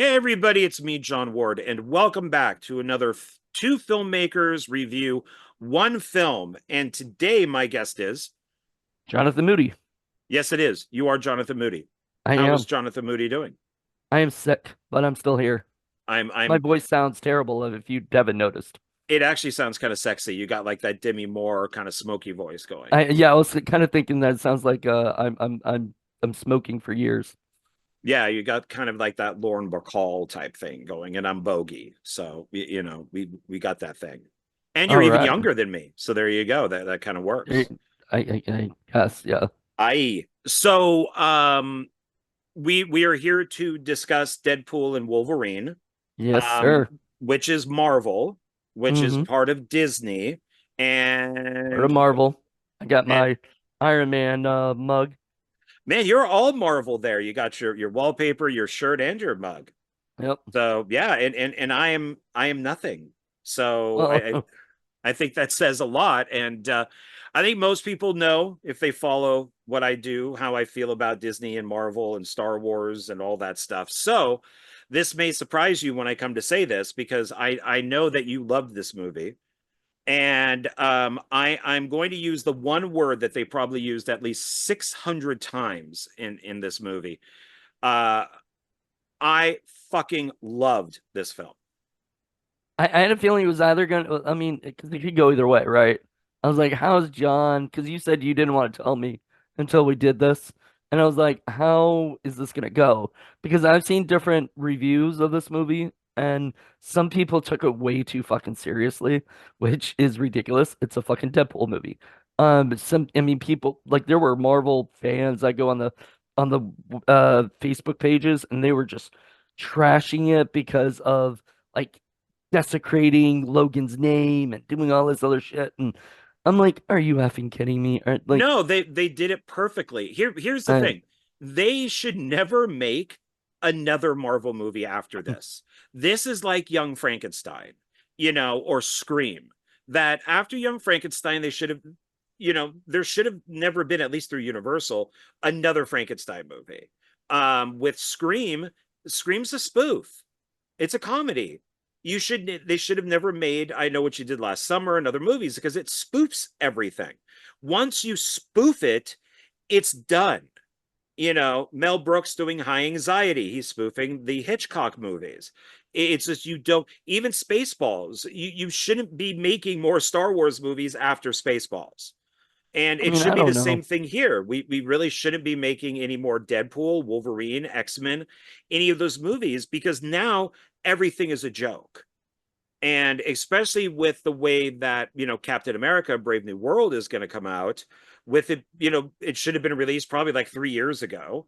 Hey everybody, it's me, John Ward, and welcome back to another Two Filmmakers review one film. And today my guest is, Jonathan Moody. yes, it is. You are Jonathan Moody. I How is am. Jonathan Moody doing? I am sick, but I'm still here. I'm My I'm voice sounds terrible if you haven't noticed. it actually sounds kind of sexy. You got like that Demi Moore kind of smoky voice going. I was kind of thinking that it sounds like I'm smoking for years. Yeah, you got kind of like that Lauren Bacall type thing going, and I'm bogey. So we got that thing. And you're All even right. younger than me. So there you go. That kind of I, works. I guess, yeah. I so we are here to discuss Deadpool and Wolverine, Yes, um, sir. which is Marvel, which is Mm-hmm. part of Disney, Or and Marvel. I got and my Iron Man mug. man, you're all Marvel there. You got your wallpaper, your shirt, and your mug. Yep. So yeah, and I am nothing. So Well, I think that says a lot. And I think most people know, if they follow what I do, how I feel about Disney and Marvel and Star Wars and all that stuff. So this may surprise you when I come to say this, because I know that you loved this movie. And I'm going to use the one word that they probably used at least 600 times in this movie. Uh, I fucking loved this film. I had a feeling it was either gonna, I mean, because it could go either way, right? I was like, how's John? Because you said you didn't want to tell me until we did this. And I was like, how is this gonna go? Because I've seen different reviews of this movie, and some people took it way too fucking seriously, which is ridiculous. It's a fucking Deadpool movie. I mean, people like there were Marvel fans that go on the Facebook pages, and they were just trashing it because of like desecrating Logan's name and doing all this other shit. And I'm like, are you effing kidding me? Or, like, No, they did it perfectly. Here's the I, thing. They should never make another Marvel movie after this. This is like Young Frankenstein, or Scream. That after Young Frankenstein, they should have, there should have never been, at least through Universal, another Frankenstein movie. With Scream, Scream's a spoof. It's a comedy. They should have never made I Know What You Did Last Summer and other movies, because it spoofs everything. Once you spoof it, it's done. Mel Brooks doing High Anxiety, he's spoofing the Hitchcock movies. It's just, you don't, even Spaceballs, you shouldn't be making more Star Wars movies after Spaceballs. And I it mean, should I be the don't same know. thing here. We really shouldn't be making any more Deadpool, Wolverine, X-Men, any of those movies, because now everything is a joke. And especially with the way that, Captain America Brave New World is going to come out, with it, it should have been released probably like 3 years ago.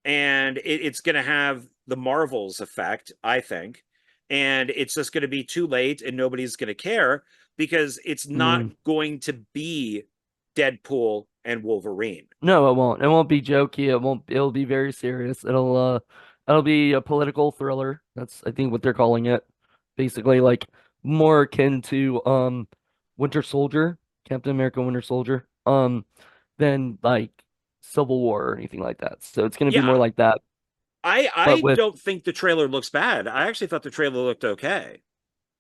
And it's going to have the Marvels effect, I think. And it's just going to be too late, and nobody's going to care, because it's I not mean, going to be Deadpool and Wolverine. no, it won't. It won't be jokey. It won't. It'll be very serious. It'll be a political thriller. That's, I think, what they're calling it. Basically, like more akin to Winter Soldier, Captain America Winter Soldier, than like Civil War or anything like that. So it's gonna be more Yeah, like that, but I with don't think the trailer looks bad. I actually thought the trailer looked okay.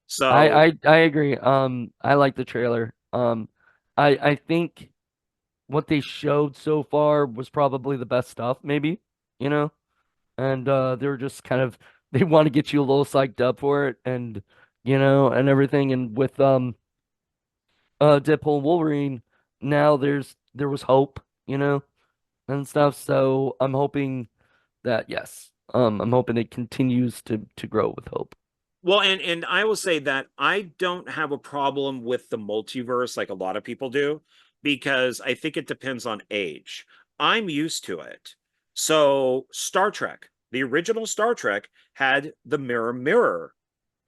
So I agree. I like the trailer. I think what they showed so far was probably the best stuff, maybe, you know? And they were just kind of they want to get you a little psyched up for it and and everything. And with Deadpool and Wolverine, now there was hope, and stuff. So I'm hoping that yes. I'm hoping it continues to grow with hope. Well, and I will say that I don't have a problem with the multiverse like a lot of people do, because I think it depends on age. I'm used to it. So Star Trek, the original Star Trek, had the Mirror Mirror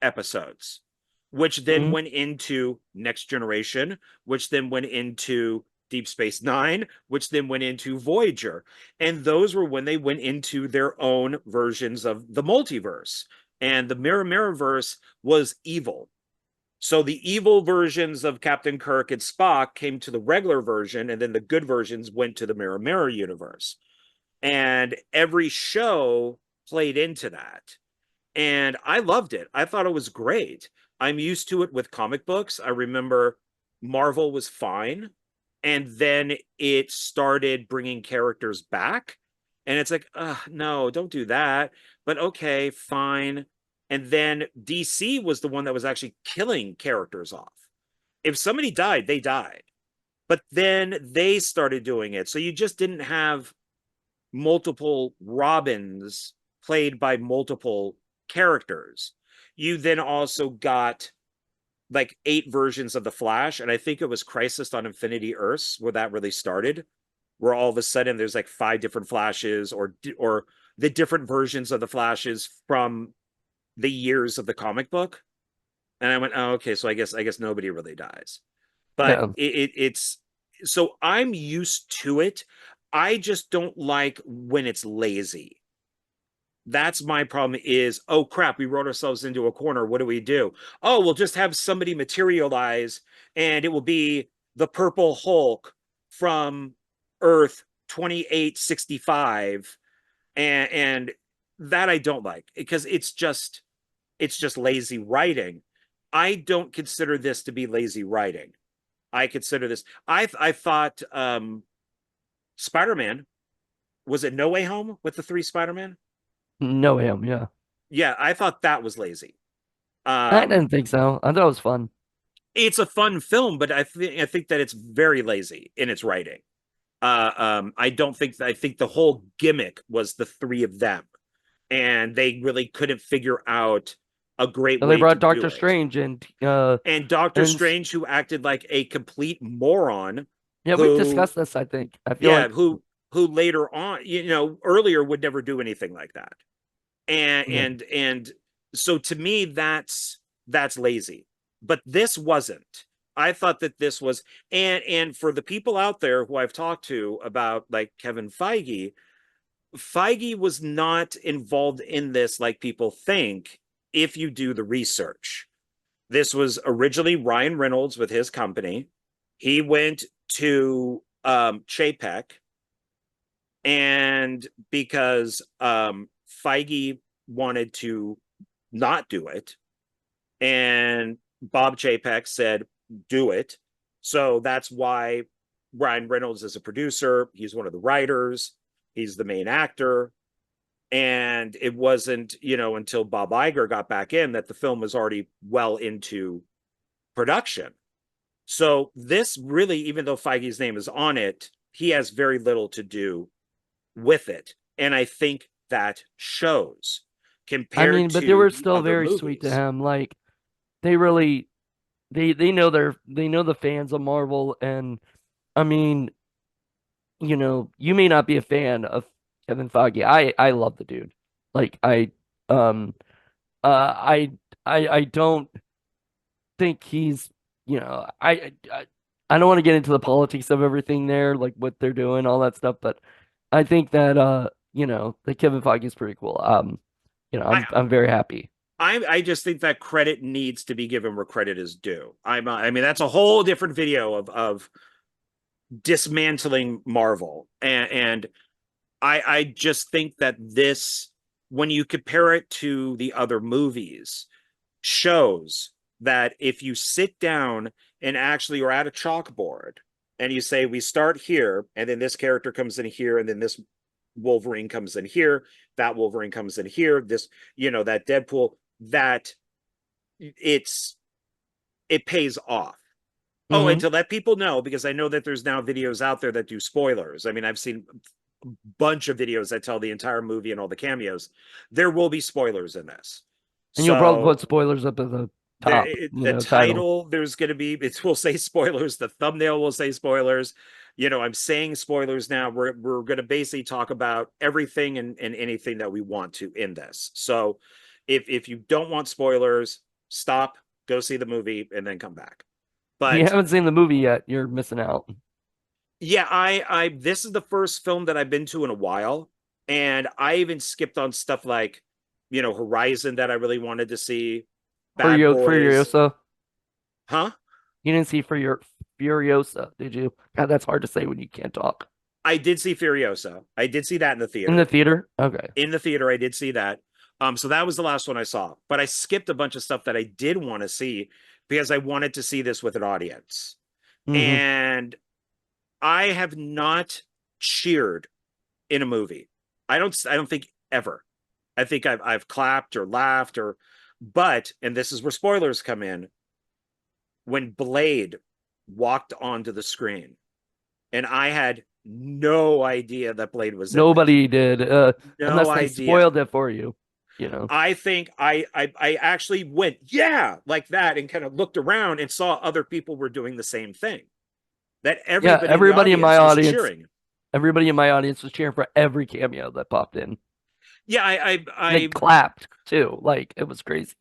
episodes, which then Hmm. went into Next Generation, which then went into Deep Space Nine, which then went into Voyager. And those were when they went into their own versions of the multiverse. And the Mirror Mirror verse was evil. So the evil versions of Captain Kirk and Spock came to the regular version, and then the good versions went to the Mirror Mirror universe. And every show played into that. and I loved it. I thought it was great. I'm used to it with comic books. I remember Marvel was fine, and then it started bringing characters back, and it's like, no, don't do that. But okay, fine. And then DC was the one that was actually killing characters off. If somebody died, they died. But then they started doing it. So you just didn't have multiple Robins played by multiple characters. You then also got like 8 versions of the Flash, and I think it was Crisis on Infinity Earths where that really started, where all of a sudden there's like 5 different Flashes, or the different versions of the Flashes from the years of the comic book. And I went, oh, okay, so I guess nobody really dies. But Yeah. it's so I'm used to it. I just don't like when it's lazy. That's my problem is, oh crap, we wrote ourselves into a corner. What do we do? Oh, we'll just have somebody materialize and it will be the Purple Hulk from Earth 2865. And that I don't like because it's just lazy writing. I don't consider this to be lazy writing. I consider this. I thought Spider-Man, was it No Way Home with the 3 Spider-Man? No him, yeah. Yeah, I thought that was lazy. I Um, didn't think so. I thought it was fun. it's a fun film, but I think that it's very lazy in its writing. I think the whole gimmick was the 3 of them, and they really couldn't figure out a great And they way to brought do Doctor it. Strange And Doctor and Strange, who acted like a complete moron, yeah, we've who discussed this, I think. I feel yeah, like who later on, earlier would never do anything like that. and yeah. and and so to me that's lazy, but this wasn't. I thought that this was, and for the people out there who I've talked to about like Kevin Feige was not involved in this like people think. If you do the research, this was originally Ryan Reynolds with his company. He went to Chapek, and because Feige wanted to not do it, and Bob Chapek said, do it. So that's why Ryan Reynolds is a producer. He's one of the writers, he's the main actor. And it wasn't, until Bob Iger got back in that the film was already well into production. So this really, even though Feige's name is on it, he has very little to do with it. And I think that shows I compared mean, but they to were the still other very sweet to movies. him. Like they really they know they know the fans of Marvel, and I mean, you may not be a fan of Kevin Feige. I love the dude. Like um uh I I don't think he's I don't want to get into the politics of everything there, like what they're doing, all that stuff, but I think that that Kevin Feige is pretty cool. I I'm very happy. I just think that credit needs to be given where credit is due. I mean that's a whole different video of dismantling Marvel, and I just think that this, when you compare it to the other movies, shows that if you sit down and actually are at a chalkboard and you say, we start here, and then this character comes in here, and then this Wolverine comes in here, that Wolverine comes in here, this, that Deadpool, that it's it pays off. Oh, and Hmm. to let people know, because I know that there's now videos out there that do spoilers. I mean, I've seen a bunch of videos that tell the entire movie and all the cameos. There will be spoilers in this. And you'll probably So put spoilers up at the there, top, the title. title, there's going to be, it will say spoilers. The thumbnail will say spoilers. I'm saying spoilers now. We're going to basically talk about everything and anything that we want to in this. So if you don't want spoilers, stop, go see the movie, and then come back. If you But haven't seen the movie yet, you're missing out. yeah, I this is the first film that I've been to in a while, and I even skipped on stuff like, Horizon that I really wanted to see, Bad Boys, Furiosa. huh? You didn't see Furiosa, did you? God, that's hard to say when you can't talk. I did see Furiosa. I did see that in the In the theater. theater? Okay. In the theater, I did see that. So that was the last one I saw. But I skipped a bunch of stuff that I did want to see because I wanted to see this with an audience. Hmm. And I have not cheered in a movie. I don't think ever. I think I've clapped or laughed or but and this is where spoilers come in. When Blade walked onto the screen and I had no idea that Blade was in this. Nobody did, No unless they idea. spoiled it for you, you know. I think I actually went, yeah, like that, and kind of looked around and saw other people were doing the same thing. That Yeah, everybody in the audience was cheering. everybody in my audience was cheering for every cameo that popped in. Yeah, And they clapped too. Like it was crazy.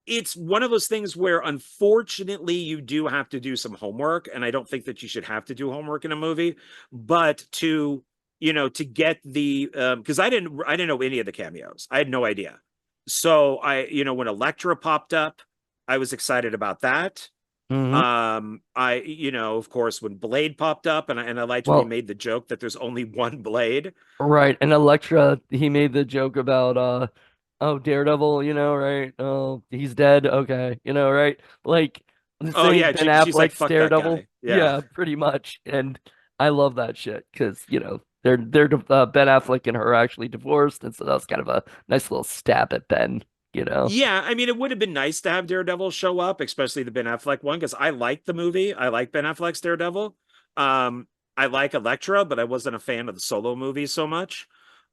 it's one of those things where unfortunately you do have to do some homework, and I don't think that you should have to do homework in a movie, but to get the because I didn't know any of the cameos. I had no idea. So when Elektra popped up, I was excited about that. Hmm. Of course, when Blade popped up, and I liked when he Well, made the joke that there's only one Blade. right. And Elektra, he made the joke about oh, Daredevil, right? Oh, he's dead. Okay, right? Like the Oh same yeah, Ben she's like, Affleck's fuck that Daredevil. guy. Yeah. Yeah, pretty much. And I love that shit because, they're Ben Affleck and her are actually divorced, and so that was kind of a nice little stab at Ben, you know. Yeah, I mean, it would have been nice to have Daredevil show up, especially the Ben Affleck one, because I like the movie. I like Ben Affleck's Daredevil. Um, I like Elektra, but I wasn't a fan of the solo movie so much.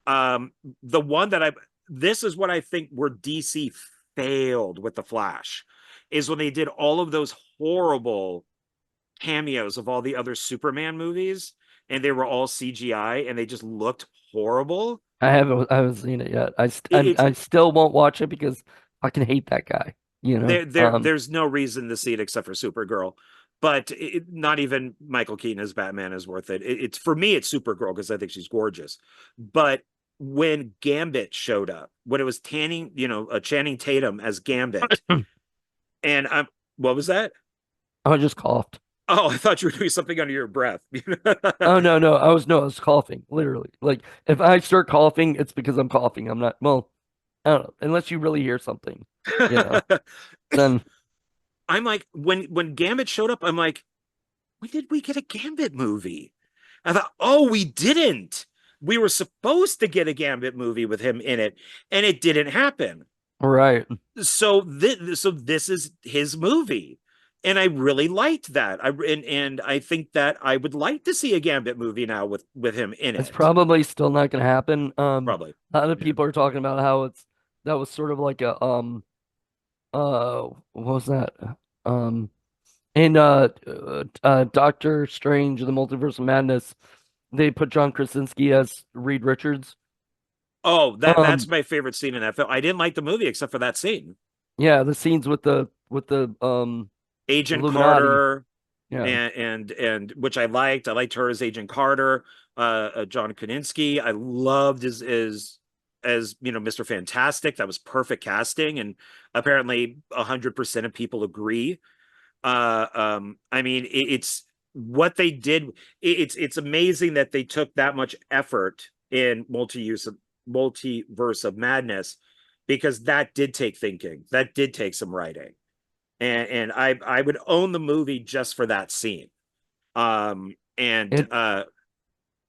Um, the one that this is what I think where DC failed with the Flash, is when they did all of those horrible cameos of all the other Superman movies, and they were all CGI, and they just looked horrible. I haven't seen it yet. It's I still won't watch it because I can hate that guy, there's no reason to see it except for Supergirl, but not even Michael Keaton as Batman is worth it. It's for me, it's Supergirl because I think she's gorgeous. But when Gambit showed up, when it was Channing Tatum as Gambit, and what was that? I just coughed. Oh, I thought you were doing something under your breath. Oh no, no, I was coughing, literally. Like if I start coughing, it's because I'm coughing. I'm not, well, I don't know, unless you really hear something, you know, then I'm like, when Gambit showed up, I'm like, when did we get a Gambit movie? I thought, oh, we didn't. We were supposed to get a Gambit movie with him in it, and it didn't happen. right. So this is his movie, and I really liked that. And I think that I would like to see a Gambit movie now with him in It's it. probably still not gonna happen. Probably. A lot of Yeah. people are talking about how that was sort of like a what was that? Um in Doctor Strange, the Multiverse of Madness, they put John Krasinski as Reed Richards. Oh, that's Um my favorite scene in that film. I didn't like the movie except for that scene. yeah, the scenes with the Agent Illuminati. Carter, Yeah. and which I liked. I liked her as Agent Carter. John Krasinski, I loved as Mr. Fantastic. That was perfect casting, and apparently 100% of people agree. I mean, it's what they did. It's amazing that they took that much effort in multiverse of madness, because that did take thinking. That did take some writing, and I would own the movie just for that scene. And It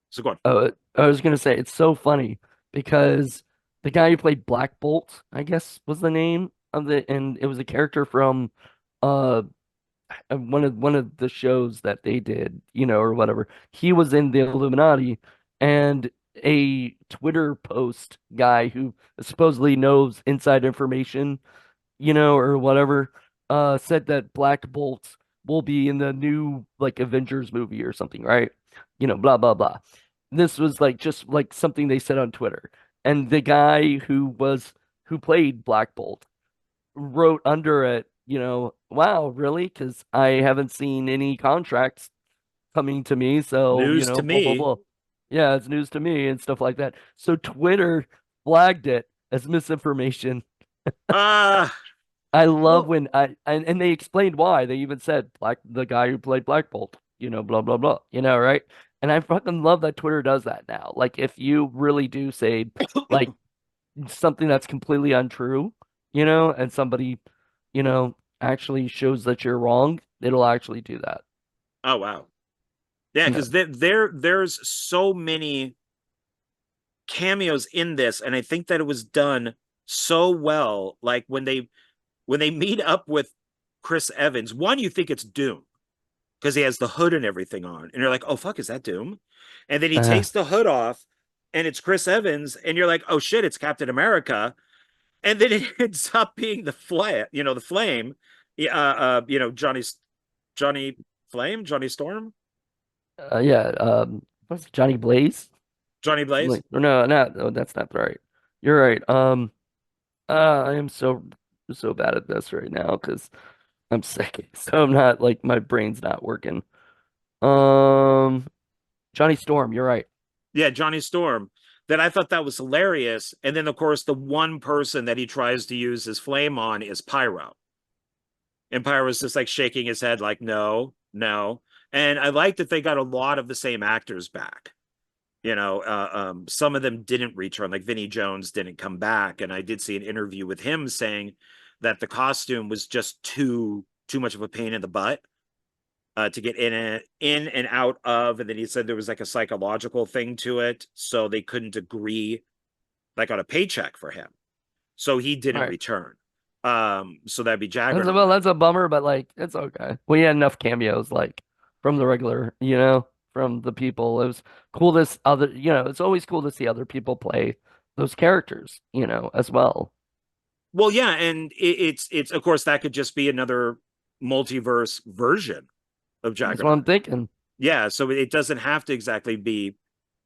so go on. I was gonna say it's so funny because the guy who played Black Bolt, I guess was the name of and it was a character from uh one of the shows that they did, or whatever. He was in the Illuminati, and a Twitter post guy who supposedly knows inside information, or whatever, said that Black Bolt will be in the new like Avengers movie or something, right? Blah blah blah. This was like just like something they said on Twitter. And the guy who played Black Bolt wrote under it, wow, really? Because I haven't seen any contracts coming to me, so, News to blah blah me. blah. Yeah, it's news to me and stuff like that. So Twitter flagged it as misinformation. Uh I love well, when and they explained why. They even said the guy who played Black Bolt, blah blah blah, right? And I fucking love that Twitter does that now. Like if you really do say like something that's completely untrue, and somebody, actually shows that you're wrong, it'll actually do that. Oh wow. Yeah, Yeah. because there's so many cameos in this, and I think that it was done so well. Like when they meet up with Chris Evans, one, you think it's Doom because he has the hood and everything on, and you're like, oh fuck, is that Doom? And then he Uh, takes the hood off, and it's Chris Evans, and you're like, oh shit, it's Captain America. And then it ends up being the flame, the flame, Johnny Flame, Johnny Storm, yeah. What's it, Johnny Blaze? Johnny Blaze. Like, no, no, that's not right. You're right. I am so bad at this right now because I'm sick. So I'm not like my brain's not working. Um, Johnny Storm, you're right. Yeah, Johnny Storm. That I thought that was hilarious. And then, of course, the one person that he tries to use his flame on is Pyro. And Pyro's just like shaking his head, like, no, no. And I like that they got a lot of the same actors back. Some of them didn't return, like Vinnie Jones didn't come back. And I did see an interview with him saying that the costume was just too much of a pain in the butt to get in and out of. And then he said there was like a psychological thing to it, so they couldn't agree like on a paycheck for him, so he All didn't right. return. So that'd be Well, Juggernaut. that's a bummer, but like it's okay. We had enough cameos like from the regular, from the people. It was cool this other, it's always cool to see other people play those characters, as well. Well, yeah, and it's of course that could just be another multiverse version of That's what I'm Juggernaut. thinking. Yeah, so it doesn't have to exactly be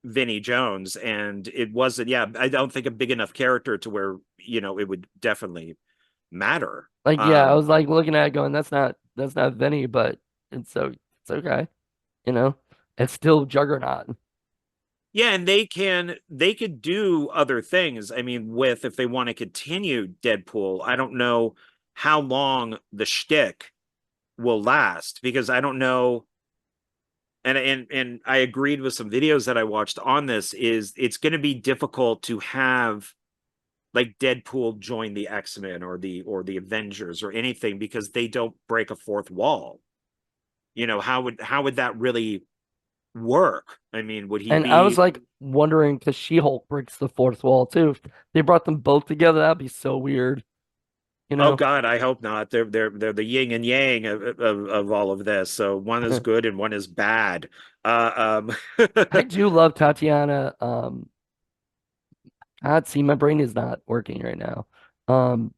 Vinnie Jones, and it wasn't. Yeah, I don't think a big enough character to where it would definitely matter. Like, yeah, I was like looking at it going, that's not Vinny, but it's okay, you know. It's still Juggernaut. Yeah, and they could do other things. I mean, with if they want to continue Deadpool, I don't know how long the shtick will last because I don't know. And I agreed with some videos that I watched on this is it's going to be difficult to have like Deadpool join the X-Men or the Avengers or anything because they don't break a fourth wall. How would that really work? I mean, would he And I was be? like wondering because She-Hulk breaks the fourth wall too. If they brought them both together, that'd be so weird, you Oh know. God, I hope not. They're the yin and yang of all of this. So one is good and one is bad. I do love Tatiana. God, see, my brain is not working right now. Um,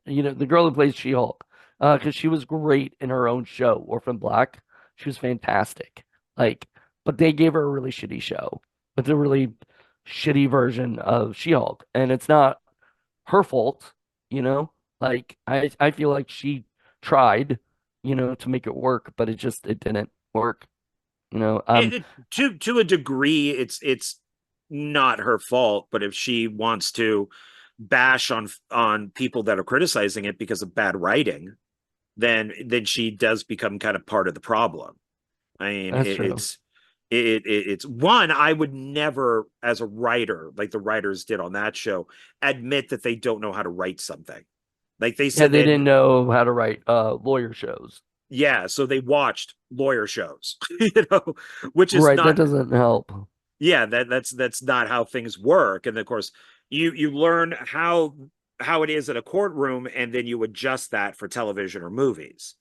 the girl who plays She-Hulk, because she was great in her own show, Orphan Black. She was fantastic. Like, but they gave her a really shitty show with a really shitty version of She-Hulk, and it's not her fault, you know. Like, I feel like she tried, to make it work, but it didn't work, you know. to a degree, it's not her fault. But if she wants to bash on people that are criticizing it because of bad writing, then she does become kind of part of the problem. I mean, That's true. it's one I would never, as a writer, like the writers did on that show, admit that they don't know how to write something. Like they Yeah, said they they didn't know how to write lawyer shows. yeah, so they watched lawyer shows, you know, which is Right, that not doesn't help. yeah, that's not how things work. And of course, you learn how it is in a courtroom, and then you adjust that for television or movies.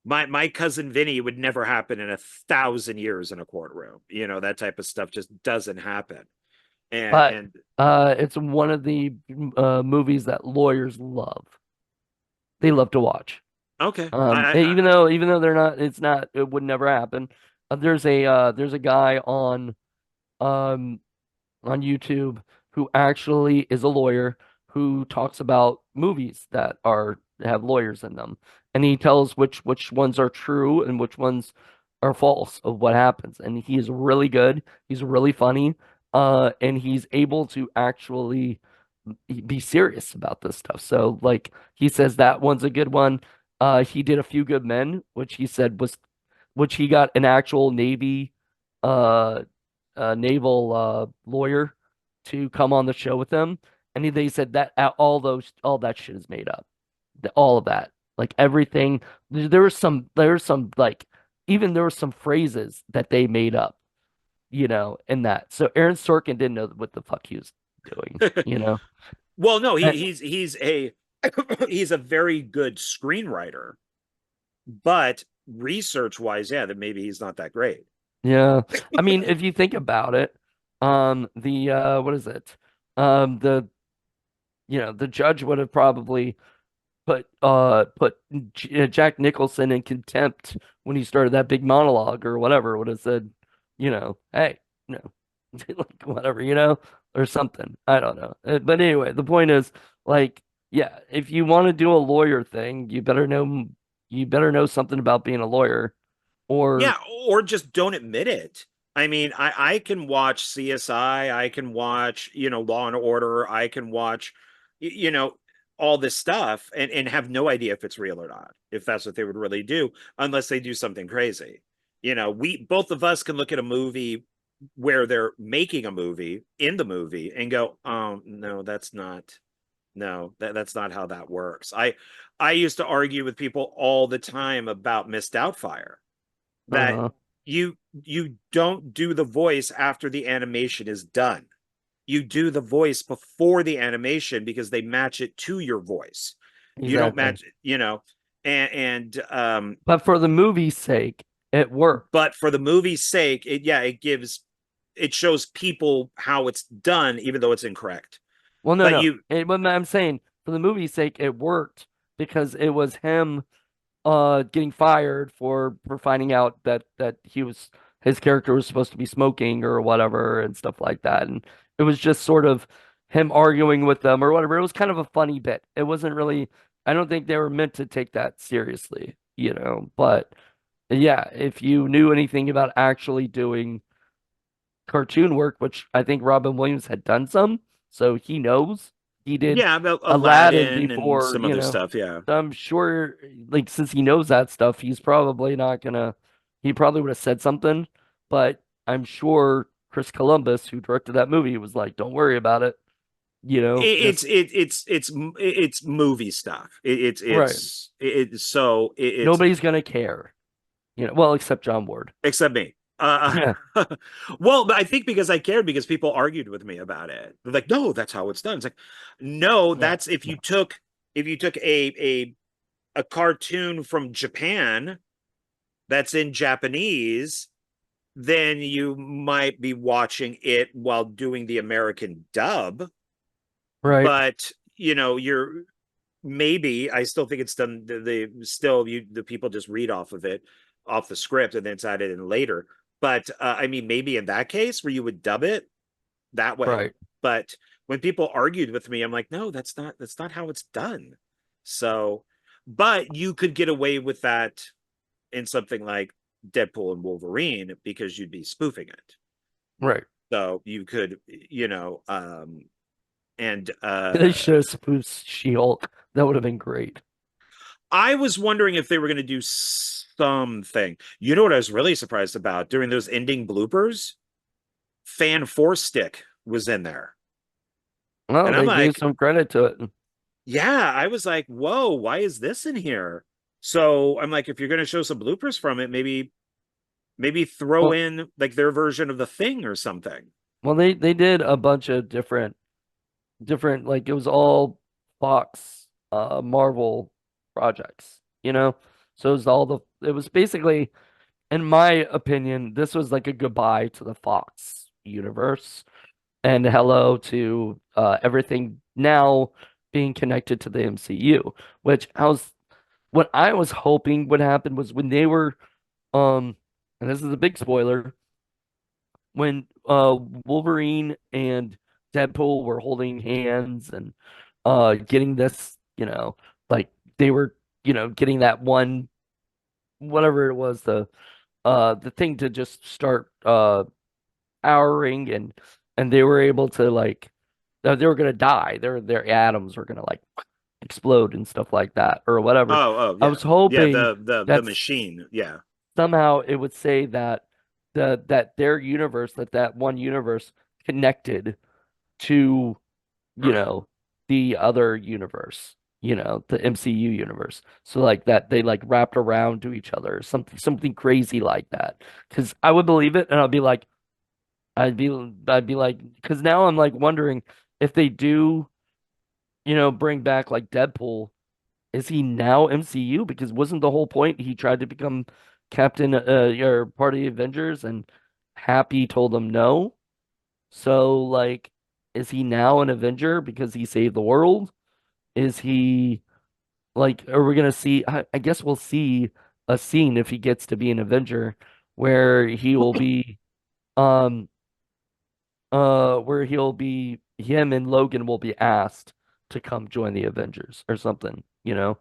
My cousin Vinny would never happen in 1,000 years in a courtroom. That type of stuff just doesn't happen. And But and it's one of the movies that lawyers love. They love to watch. okay, Even though it would never happen. There's a guy um on YouTube who actually is a lawyer who talks about movies that have lawyers in them, and he tells which ones are true and which ones are false of what happens. And he is really good. He's really funny, and he's able to actually be serious about this stuff. So like he says that one's a good one. He did A Few Good Men, which he got an actual Navy uh naval lawyer to come on the show with them, and they said that all that shit is made up. All of that, like everything. There was some like even there were some phrases that they made up, in that. So Aaron Sorkin didn't know what the fuck he was doing, Well, no, And- he's a he's a very good screenwriter, but research wise, yeah, that maybe he's not that great. yeah. I mean, if you think about it, the what is it? The the judge would have probably put Jack Nicholson in contempt when he started that big monologue or whatever, would have said, hey, like whatever, or something. I don't know. But anyway, the point is, like, yeah, if you want to do a lawyer thing, you better know something about being a lawyer, or Yeah, or just don't admit it. I mean, I can watch CSI, I can watch, Law and Order, I can watch, you know, all this stuff and have no idea if it's real or not, if that's what they would really do, unless they do something crazy. We both of us can look at a movie where they're making a movie in the movie and go, oh no, that's not no, that's not how that works. I used to argue with people all the time about Missed Doubtfire that uh, you don't do the voice after the animation is done. You do the voice before the animation because they match it to your voice. You don't exactly. match, and But for the movie's sake, it worked. but for the movie's sake, it shows people how it's done, even though it's incorrect. Well, no, But no. you What I'm saying, for the movie's sake, it worked because it was him getting fired for finding out that his character was supposed to be smoking or whatever and stuff like that. And it was just sort of him arguing with them or whatever. It was kind of a funny bit. It wasn't really, I don't think they were meant to take that seriously, But yeah, if you knew anything about actually doing cartoon work, which I think Robin Williams had done some, so he knows. He did yeah, about Aladdin Aladdin and before, some other stuff, yeah. So I'm sure, like, since he knows that stuff, he's probably not gonna, he probably would have said something, but I'm sure Chris Columbus, who directed that movie, was like, don't worry about it, It's just, it's movie stuff. right. It's Nobody's gonna care, well, except John Ward. except me. Yeah. Well, but I think because I cared because people argued with me about it. They're like, no, that's how it's done. It's like, no, Yeah. that's if you took a cartoon from Japan that's in Japanese, then you might be watching it while doing the American dub. Right. But you're maybe I still think it's done the people just read off of it off the script and then it's added in later. But I mean, maybe in that case where you would dub it that way. Right. But when people argued with me, I'm like, no, that's not how it's done. So, but you could get away with that in something like Deadpool and Wolverine because you'd be spoofing it. Right. So you could, and They should have spoofed She-Hulk. That would have been great. I was wondering if they were going to do something. You know what I was really surprised about during those ending bloopers? Fan Force Stick was in there. Well, And I'm they gave like, some credit to it. yeah, I was like, whoa, why is this in here? So I'm like, if you're going to show some bloopers from it, maybe throw Well, in like their version of the thing or something. they did a bunch of different like it was all Fox Marvel projects, So it was basically, in my opinion, this was like a goodbye to the Fox universe and hello to everything now being connected to the MCU, which what I was hoping would happen was when they were um and this is a big spoiler, when Wolverine and Deadpool were holding hands and getting this, like they were, getting that one, whatever it was, the thing to just start powering, and they were able to, like, they were gonna die. Their atoms were gonna, like, explode and stuff like that or whatever. Oh, I yeah. was Yeah, hoping the that's machine. Yeah. somehow it would say that that one universe connected to, you Right. know, the other universe, the MCU universe. So like that they like wrapped around to each other, something crazy like that. Because I would believe it, and I'd be like, because now I'm like wondering if they do, bring back like Deadpool, is he now MCU? Because wasn't the whole point he tried to become captain or part of the Avengers, and Happy told him no? So like, is he now an Avenger because he saved the world? Is he like, are we gonna see? I guess we'll see a scene if he gets to be an Avenger where he will be, um, where he'll be, him and Logan will be asked to come join the Avengers or something, because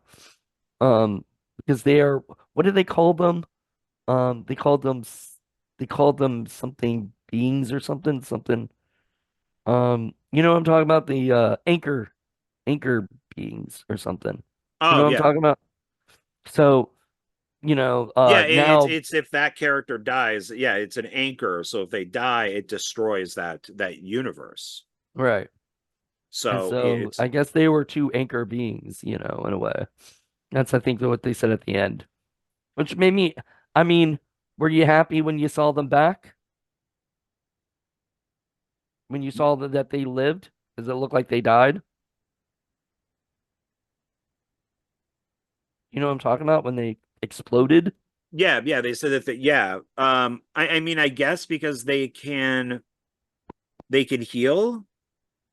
they are, what do they call them? They called them, they called them something beings or something. You know what I'm talking about? The anchor beings or something. You know Oh what I'm yeah. talking about? So, Yeah, now, it's if that character dies, yeah, it's an anchor. So if they die, it destroys that universe. right. And So so it's I guess they were two anchor beings, in a way. That's, I think, what they said at the end, which made me, I mean, were you happy when you saw them back? When you saw that they lived? Does it look like they died? You know what I'm talking about when they exploded? yeah, yeah, they said that yeah. I mean I guess because they can heal.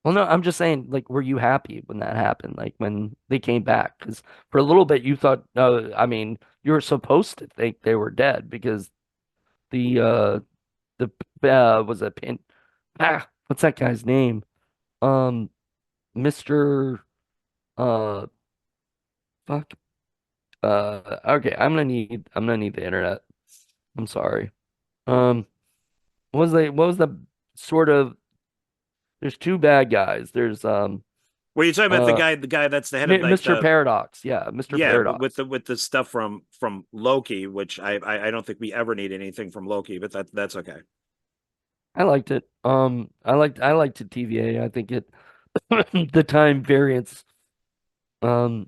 Well, no, I'm just saying, like, were you happy when that happened? Like, when they came back? Because for a little bit, you thought, I mean, you were supposed to think they were dead because the, was a pin, what's that guy's name? Um, Mr. Uh, fuck. Okay, I'm gonna need the internet. I'm sorry. Um, what was the sort of, there's two bad guys. There's, Were you talking about uh, the guy that's the head of like Mr. the Paradox. Yeah, Mr. yeah, Paradox. with the stuff from Loki, which I don't think we ever need anything from Loki, but that's okay. I liked it. I liked the TVA. I think it the time variance um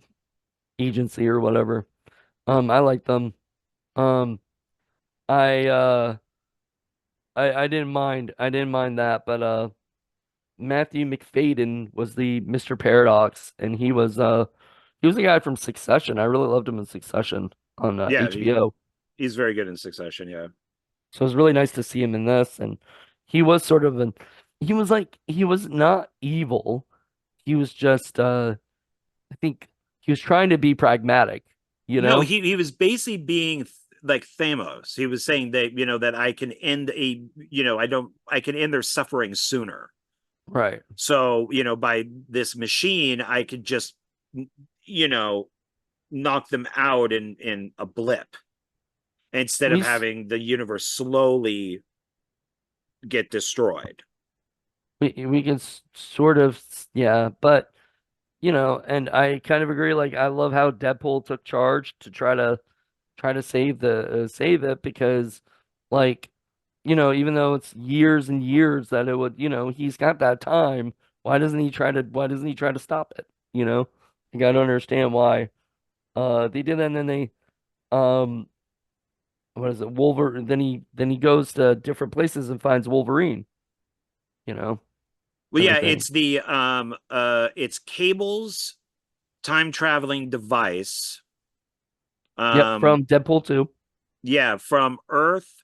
agency or whatever. I like them. Um I I didn't mind that, but Matthew McFadden was the Mr. Paradox, and he was the guy from Succession. I really loved him in Succession on Yeah, HBO. he's very good in Succession. Yeah. So it was really nice to see him in this, and he was sort of he was not evil. He was just I think he was trying to be pragmatic, you No, know? he was basically being like Thamos. He was saying that that I can end I can end their suffering sooner. Right. So by this machine, I could just you know knock them out in a blip instead of We having the universe slowly get destroyed. we can sort of, yeah, but and I kind of agree. Like, I love how Deadpool took charge to try to save it, because like, even though it's years and years that it would, he's got that time. Why doesn't he try to stop it? You got to understand why they did that. And then they, um what is it, Wolverine, then he goes to different places and finds Wolverine, you know Well, yeah, everything. it's Cable's time traveling device. Yep, Um, from Deadpool 2. yeah, from Earth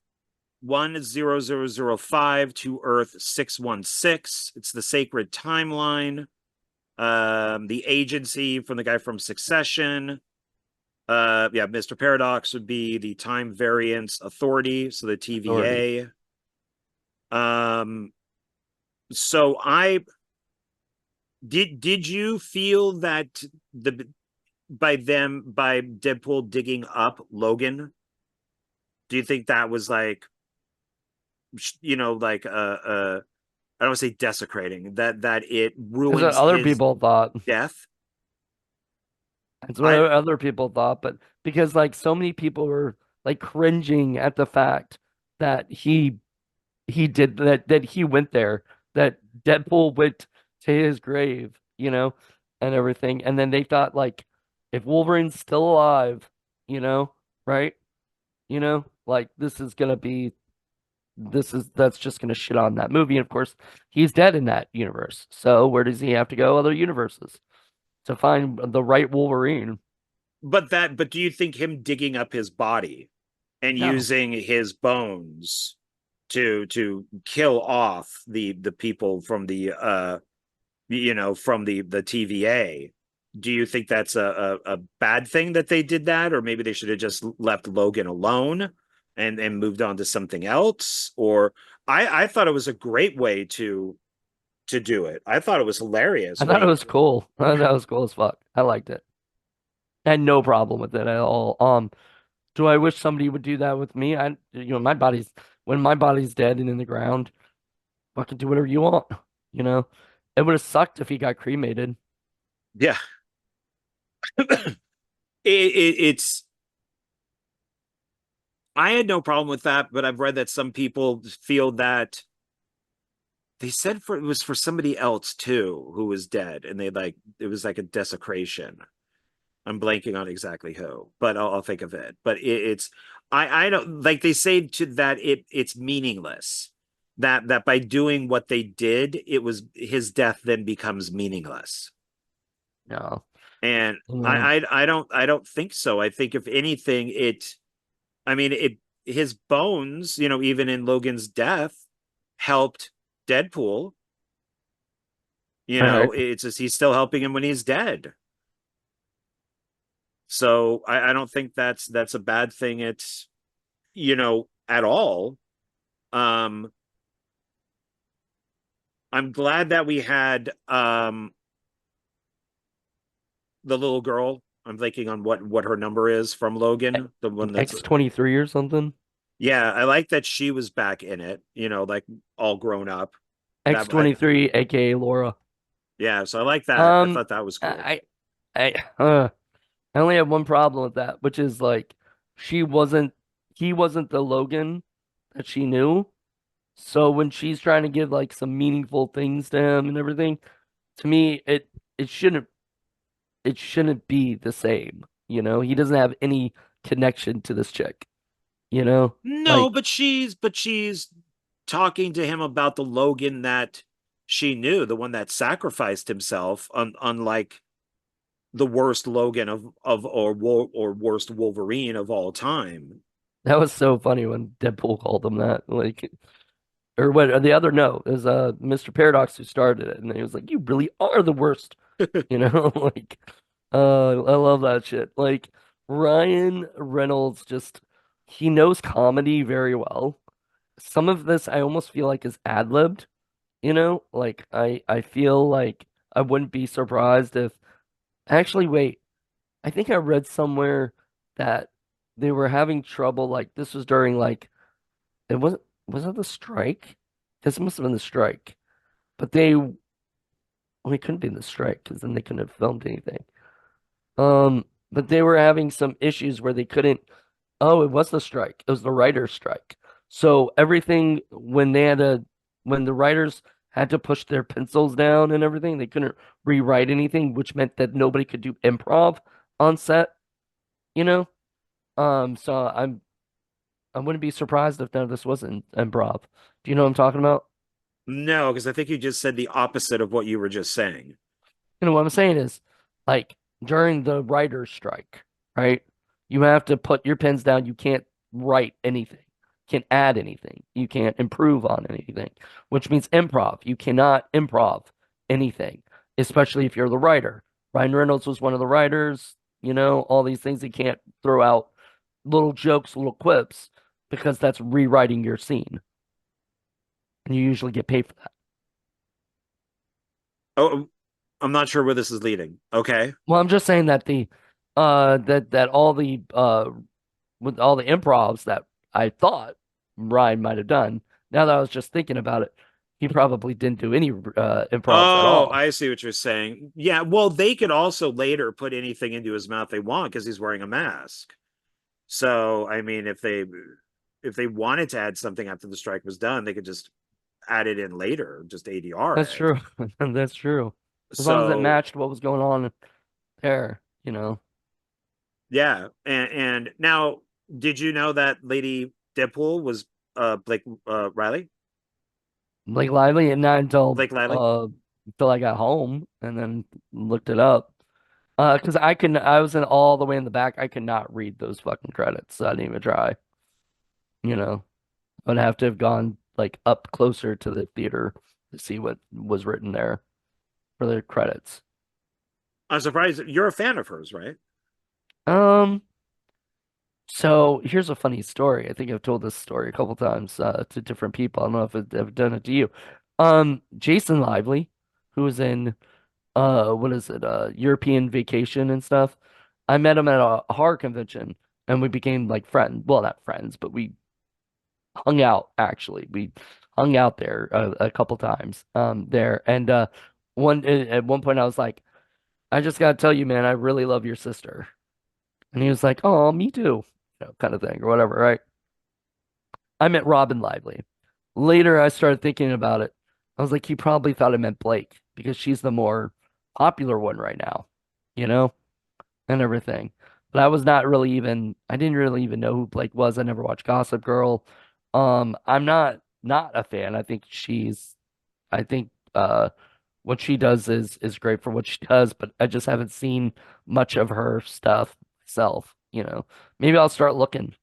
10005 to Earth 616. It's the sacred timeline. The agency from the guy from Succession. Yeah, Mr. Paradox would be the time variance authority, so the Authority. TVA. Um, so I did you feel that the by Deadpool digging up Logan, do you think that was like like I don't want to say desecrating, that it That's what ruins other his people thought. death? That's what I other people thought, but because like so many people were like cringing at the fact that he did that he went there that Deadpool went to his grave, and everything. And then they thought like if Wolverine's still alive, right? Like this is gonna be that's just gonna shit on that movie. And of course, he's dead in that universe. So where does he have to go? Other universes to find the right Wolverine. But do you think him digging up his body and No. using his bones to kill off the people from the from the TVA, do you think that's a bad thing that they did that, or maybe they should have just left Logan alone and moved on to something else? Or I thought it was a great way to do it. I thought it was hilarious I when thought it he was cool. I thought it was cool as fuck. I liked it. I had no problem with it at all. Do I wish somebody would do that with me? My body's when my body's dead and in the ground, fucking do whatever you want. You know, it would have sucked if he got cremated. yeah. It's I had no problem with that, but I've read that some people feel that they said it was for somebody else too who was dead, and they like it was like a desecration. I'm blanking on exactly who, but I'll think of it. But it's I don't like they say to that it's meaningless. That by doing what they did, it was his death then becomes meaningless. No, And you know, I don't think so. I think if anything, I mean it his bones, even in Logan's death, helped Deadpool. all right. It's just he's still helping him when he's dead. So I don't think that's a bad thing. It's at all. Um, I'm glad that we had the little girl. I'm thinking on what her number is from Logan, the one that's X-23 or something. yeah. I like that she was back in it. Like all grown up. That X-23, aka Laura. yeah. So I like that. I Um, thought that was cool. I, I, uh, I only have one problem with that, which is like she wasn't, he wasn't the Logan that she knew. So when she's trying to give like some meaningful things to him and everything, to me, it shouldn't it shouldn't be the same. He doesn't have any connection to this chick. You know, No, like but she's talking to him about the Logan that she knew, the one that sacrificed himself, unlike the worst Logan or worst Wolverine of all time. that was so funny when Deadpool called him that. Like, or what? Or the other no, it was Mr. Paradox who started it, and he was like, "You really are the worst." Like, I love that shit. Like Ryan Reynolds just he knows comedy very well. Some of this I almost feel like is ad-libbed, Like I feel like I wouldn't be surprised if actually wait, I think I read somewhere that they were having trouble like this was during like it was it the strike? This must have been the strike. But well, it couldn't be the strike because then they couldn't have filmed anything. But they were having some issues where they couldn't. Oh, it was the strike. It was the writer's strike. So everything when the writers had to push their pencils down and everything, they couldn't rewrite anything, which meant that nobody could do improv on set, you know? So I wouldn't be surprised if none of this wasn't improv. Do you know what I'm talking about? No, because I think you just said the opposite of what you were just saying. What I'm saying is, like, during the writer's strike, right? You have to put your pens down. You can't write anything, can't add anything. You can't improve on anything, which means improv. You cannot improv anything, especially if you're the writer. Ryan Reynolds was one of the writers, all these things. He can't throw out little jokes, little quips, because that's rewriting your scene. And you usually get paid for that. Oh, I'm not sure where this is leading. Okay. Well, I'm just saying that that all the with all the improvs that I thought Ryan might have done. Now that I was just thinking about it, he probably didn't do any improvs at Oh, all. I see what you're saying. Yeah, well, they could also later put anything into his mouth they want because he's wearing a mask. So, I mean, if they wanted to add something after the strike was done, they could just added in later, just ADR That's it. true. That's true. As long as it So matched what was going on there, you know. yeah, and now, did you know that Lady Deadpool was Blake Riley? Blake Lively, and not Blake Lively? until I got home and then looked it up. Because I was in all the way in the back. I could not read those fucking credits. So I didn't even try. You know, I'd have to have gone like up closer to the theater to see what was written there for the credits. I'm surprised you're a fan of hers, right? Um, so here's a funny story. I think I've told this story a couple times to different people. I don't know if I've done it to you. Jason Lively, who was in what is it, European Vacation and stuff. I met him at a horror convention and we became like friends. Well, not friends, but we hung out actually. We hung out there a couple times there. And at one point I was like, I just gotta tell you, man, I really love your sister. And he was like, oh, me too, kind of thing or whatever, right? I met Robin Lively. Later, I started thinking about it. I was like, he probably thought I meant Blake because she's the more popular one right now, you know, and everything. But I didn't really even know who Blake was. I never watched Gossip Girl. I'm not a fan. I think what she does is great for what she does, but I just haven't seen much of her stuff myself, you know. Maybe I'll start looking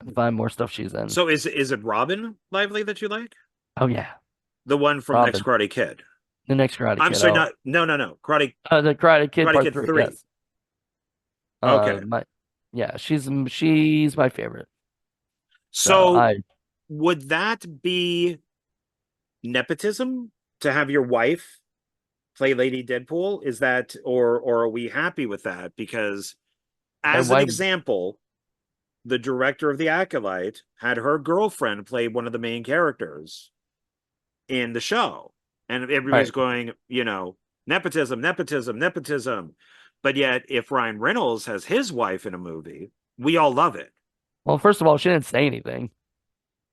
and find more stuff she's in. So is it Robin Lively that you like? Oh yeah, The one from Next Robin, Karate Kid? the next Karate I'm Kid. sorry, Oh, not no. the Karate Kid Karate Part Kid Three. 3. Yes. Okay. My yeah, she's my favorite. So So I would that be nepotism to have your wife play Lady Deadpool? Is that, or are we happy with that? Because my as an wife. example, the director of The Acolyte had her girlfriend play one of the main characters in the show. And everybody's Right. going, nepotism, nepotism, nepotism. But yet, if Ryan Reynolds has his wife in a movie, we all love it. Well, first of all, she didn't say anything.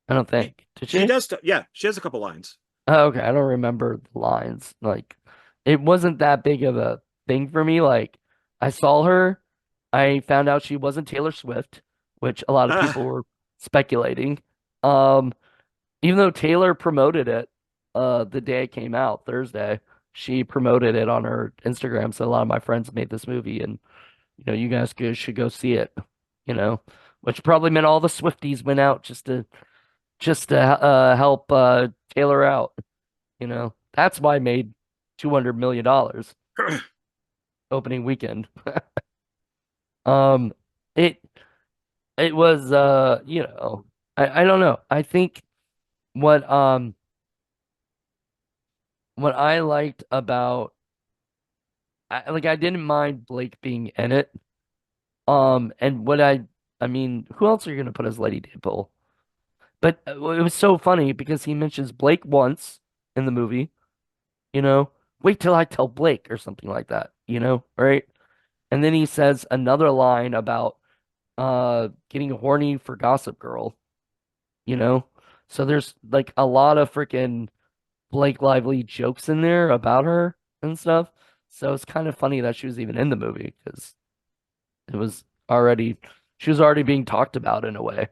I don't think. Did She she? does, yeah, she has a couple lines. Oh, okay, I don't remember the lines. Like, it wasn't that big of a thing for me. Like, I saw her. I found out she wasn't Taylor Swift, which a lot of people were speculating. Um, Even though Taylor promoted it, the day it came out, Thursday, she promoted it on her Instagram. So a lot of my friends made this movie, and you guys should go see it. You know, which probably meant all the Swifties went out just to help Taylor out. That's why I made $200 million opening weekend. Um, it it was I don't know. I think what um what I liked about I didn't mind Blake being in it. And I mean, who else are you gonna put as Lady Deadpool? But it was so funny because he mentions Blake once in the movie, you know, wait till I tell Blake or something like that, right? And then he says another line about getting horny for Gossip Girl, you know? So there's like a lot of freaking Blake Lively jokes in there about her and stuff. So it's kind of funny that she was even in the movie because it was already she was already being talked about in a way.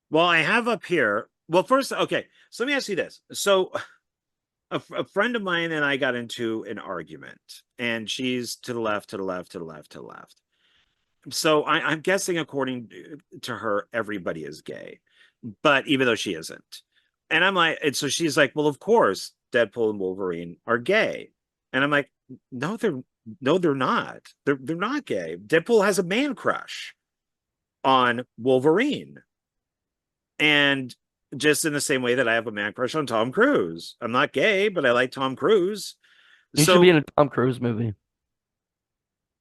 Well, I have up here. Well, first, okay. So let me ask you this. So a friend of mine and I got into an argument, and she's to the left, to the left, to the left, to the left. So I'm guessing, according to her, everybody is gay, but even though she isn't. And I'm like, and so she's like, well, of course, Deadpool and Wolverine are gay. And I'm like, no, they're not. They're not gay. Deadpool has a man crush on Wolverine. And just in the same way that I have a man crush on Tom Cruise. I'm not gay, but I like Tom Cruise. You should be in So a Tom Cruise movie.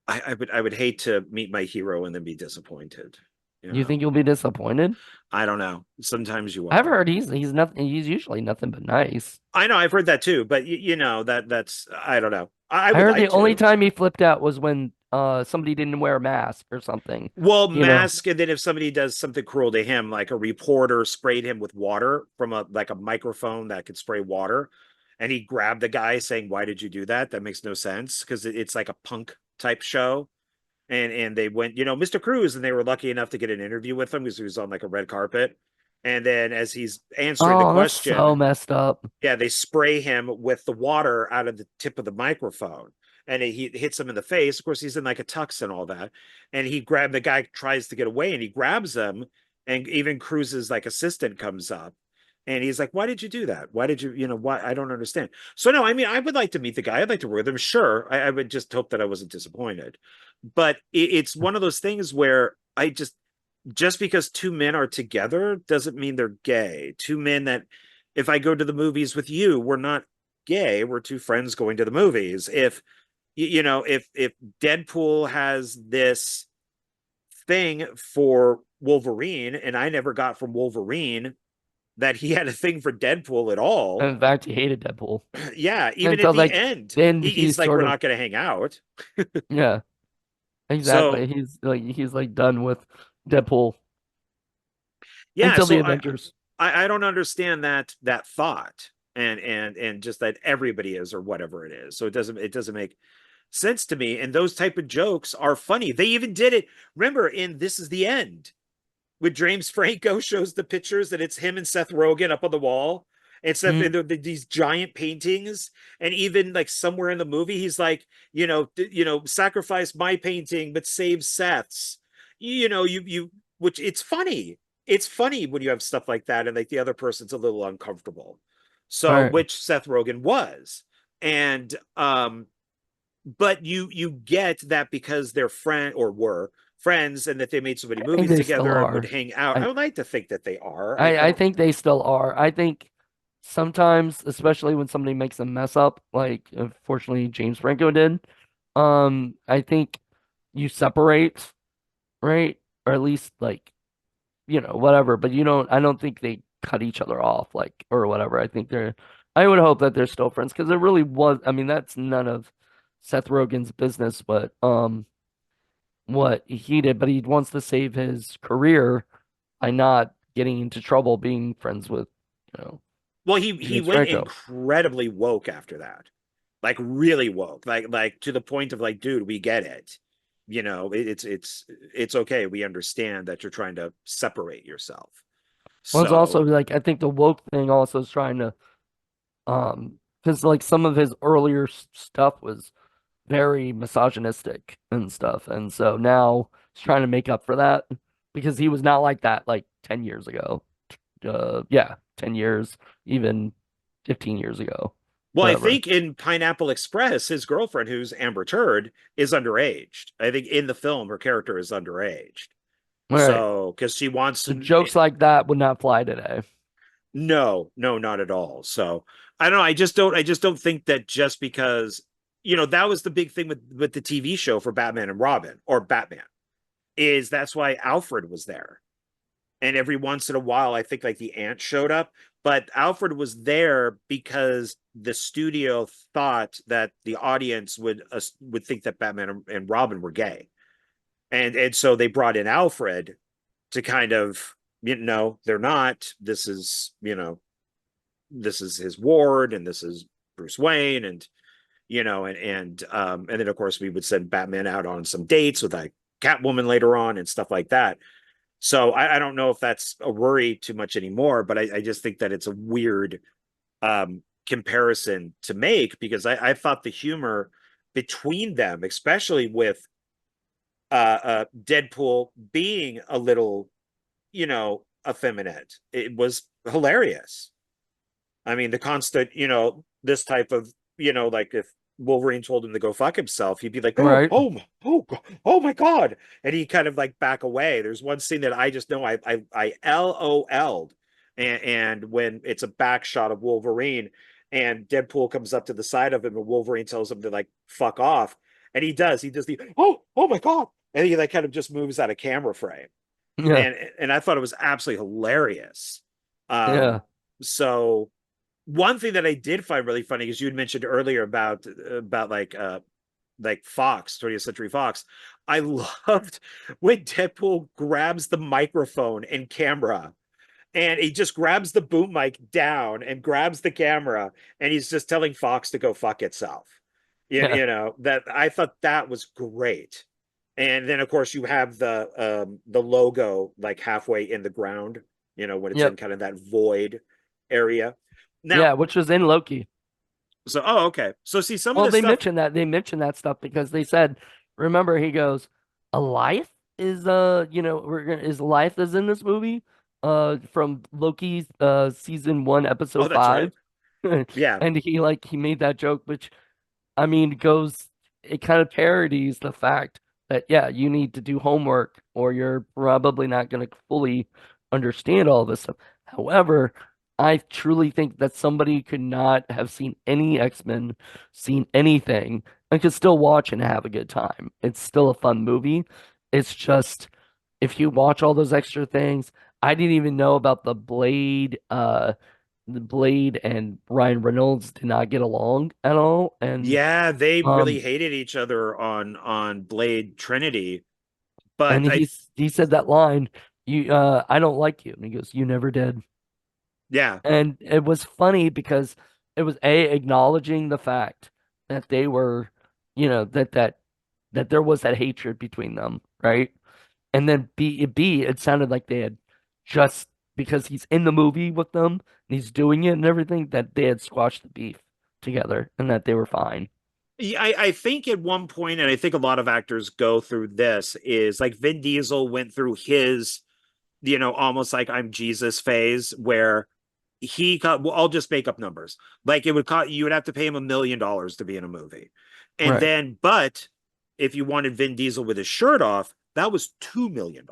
I would hate to meet my hero and then be disappointed. You You know, think you'll be disappointed? I don't know. Sometimes you I've are. heard he's nothing. He's usually nothing but nice. I know I've heard that too, but that's I don't know. I I would heard the like only to. time he flipped out was when somebody didn't wear a mask or something, Well, you know. mask, and then if somebody does something cruel to him, like a reporter sprayed him with water from a microphone that could spray water, and he grabbed the guy saying, "Why did you do that? That makes no sense," because it's like a punk type show. And they went, Mr. Cruz, and they were lucky enough to get an interview with him because he was on like a red carpet. And then as he's answering the Oh, that's so question, messed up. yeah, they spray him with the water out of the tip of the microphone, and he hits him in the face. Of course, he's in like a tux and all that, and he grabbed the guy, tries to get away, and he grabs him, and even Cruz's like assistant comes up, and he's like, "Why did you do that? Why did you, why? I don't understand." So no, I mean, I would like to meet the guy. I'd like to work with him. Sure, I would just hope that I wasn't disappointed, but it's one of those things where I just because two men are together doesn't mean they're gay. Two men that, if I go to the movies with you, we're not gay. We're two friends going to the movies. If Deadpool has this thing for Wolverine and I never got from Wolverine that he had a thing for Deadpool at all, In fact, he hated Deadpool yeah, even at until the like end, then he he's like, sort we're of not going to hang out. yeah, exactly. So He's like done with Deadpool yeah, until the so Avengers. I don't understand that thought, and just that everybody is, or whatever it is. So it doesn't make sense to me. And those type of jokes are funny. They even did it. Remember in This Is the End, with James Franco shows the pictures that it's him and Seth Rogen up on the wall. And Seth, Mm, these giant paintings, and even like somewhere in the movie, he's like, sacrifice my painting but save Seth's. Which it's funny. It's funny when you have stuff like that, and like the other person's a little uncomfortable. all So, right. which Seth Rogen was, and but you get that because they're friend, or were friends, and that they made so many I think movies they still together and would are. hang out. I I would like to think that they are. I I don't. think they still are. I think sometimes, especially when somebody makes a mess up, like unfortunately James Franco did, I think you separate, right? Or at least like, whatever, but I don't think they cut each other off like or whatever. I would hope that they're still friends because it really was, I mean, that's none of Seth Rogen's business, but what he did, but he wants to save his career by not getting into trouble being friends with, you know, Well, he James went Franco. incredibly woke after that, like really woke, like to the point of like, dude, we get it. It's okay. We understand that you're trying to separate yourself. Well, it's also So, like I think the woke thing also is trying to because like some of his earlier stuff was very misogynistic and stuff. And so now he's trying to make up for that because he was not like that like 10 years ago. Yeah, 10 years, even 15 years ago, well, I whatever. think in Pineapple Express, his girlfriend, who's Amber Turd, is underaged. I think in the film, her character is underaged. All right. So, because she wants So to, jokes like that would not fly today. no, no, not at all. So, I don't know. I just don't think that just because, that was the big thing with the TV show for Batman and Robin, or Batman, is that's why Alfred was there. And every once in a while, I think like the ant showed up, but Alfred was there because the studio thought that the audience would think that Batman and Robin were gay, and so they brought in Alfred to kind of, they're not. This is his ward, and this is Bruce Wayne, and and then of course we would send Batman out on some dates with like Catwoman later on and stuff like that. So I don't know if that's a worry too much anymore, but I just think that it's a weird comparison to make, because I thought the humor between them, especially with Deadpool being a little, effeminate, it was hilarious. I mean, the constant, this type of, like if Wolverine told him to go fuck himself, he'd be like, "Oh, Right. oh, oh, oh my God," and he kind of like back away. There's one scene that I just know I LOL'd, and when it's a back shot of Wolverine, and Deadpool comes up to the side of him, and Wolverine tells him to like fuck off, and he does the oh my God, and he like kind of just moves out of camera frame, Yeah. and I thought it was absolutely hilarious. Um, Yeah. so one thing that I did find really funny is you had mentioned earlier about like like Fox, 20th Century Fox. I loved when Deadpool grabs the microphone and camera, and he just grabs the boom mic down and grabs the camera, and he's just telling Fox to go fuck itself. Yeah. You know, that I thought that was great. And then of course you have the logo like halfway in the ground, you know, when it's in Yep. kind of that void area. Now, Yeah, which was in Loki. so oh, okay. So see some of Well, this stuff. they mentioned that stuff because they said, remember, he goes, a life is is life is in this movie, from Loki, season 1, Oh, episode that's 5, right. Yeah. and he made that joke, which I mean it kind of parodies the fact that yeah, you need to do homework or you're probably not going to fully understand all this stuff. However, I truly think that somebody could not have seen any X-Men, seen anything, and could still watch and have a good time. It's still a fun movie. It's just if you watch all those extra things, I didn't even know about the Blade and Ryan Reynolds did not get along at all. Yeah, they really Um hated each other on Blade Trinity. But and I he said that line, you I don't like you. And he goes, you never did. yeah. And it was funny because it was A, acknowledging the fact that they were, that there was that hatred between them, right? And then B, it sounded like they had just because he's in the movie with them and he's doing it and everything, that they had squashed the beef together and that they were fine. Yeah, I think at one point, and I think a lot of actors go through this, is like Vin Diesel went through his, you know, almost like I'm Jesus phase where he got, well, I'll just make up numbers. Like it would cost, you would have to pay him $1 million to be in a movie. And Right. then, but if you wanted Vin Diesel with his shirt off, that was $2 million.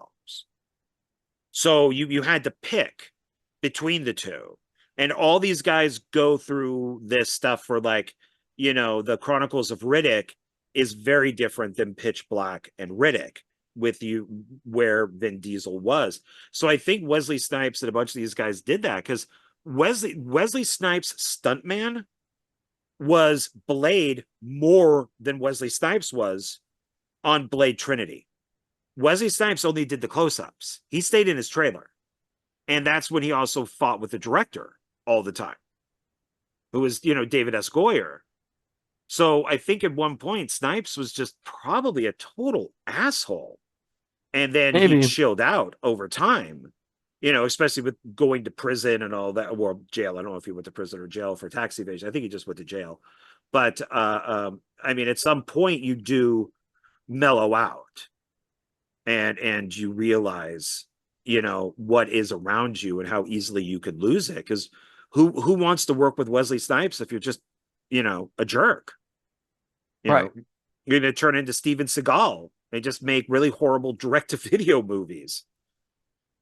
So you had to pick between the two. And all these guys go through this stuff for like, you know, the Chronicles of Riddick is very different than Pitch Black and Riddick with you where Vin Diesel was. So I think Wesley Snipes and a bunch of these guys did that because Wesley Snipes stuntman was Blade more than Wesley Snipes was on Blade Trinity. Wesley Snipes only did the close-ups. He stayed in his trailer. And that's when he also fought with the director all the time, who was, you know, David S. Goyer. So I think at one point, Snipes was just probably a total asshole. And then he Maybe. chilled out over time, you know, especially with going to prison and all that, or jail. I don't know if he went to prison or jail for tax evasion. I think he just went to jail. But I mean, at some point, you do mellow out and you realize, you know, what is around you and how easily you could lose it. Because who wants to work with Wesley Snipes if you're just, you know, a jerk? You Right. know, you're going to turn into Steven Seagal and just make really horrible direct to video movies.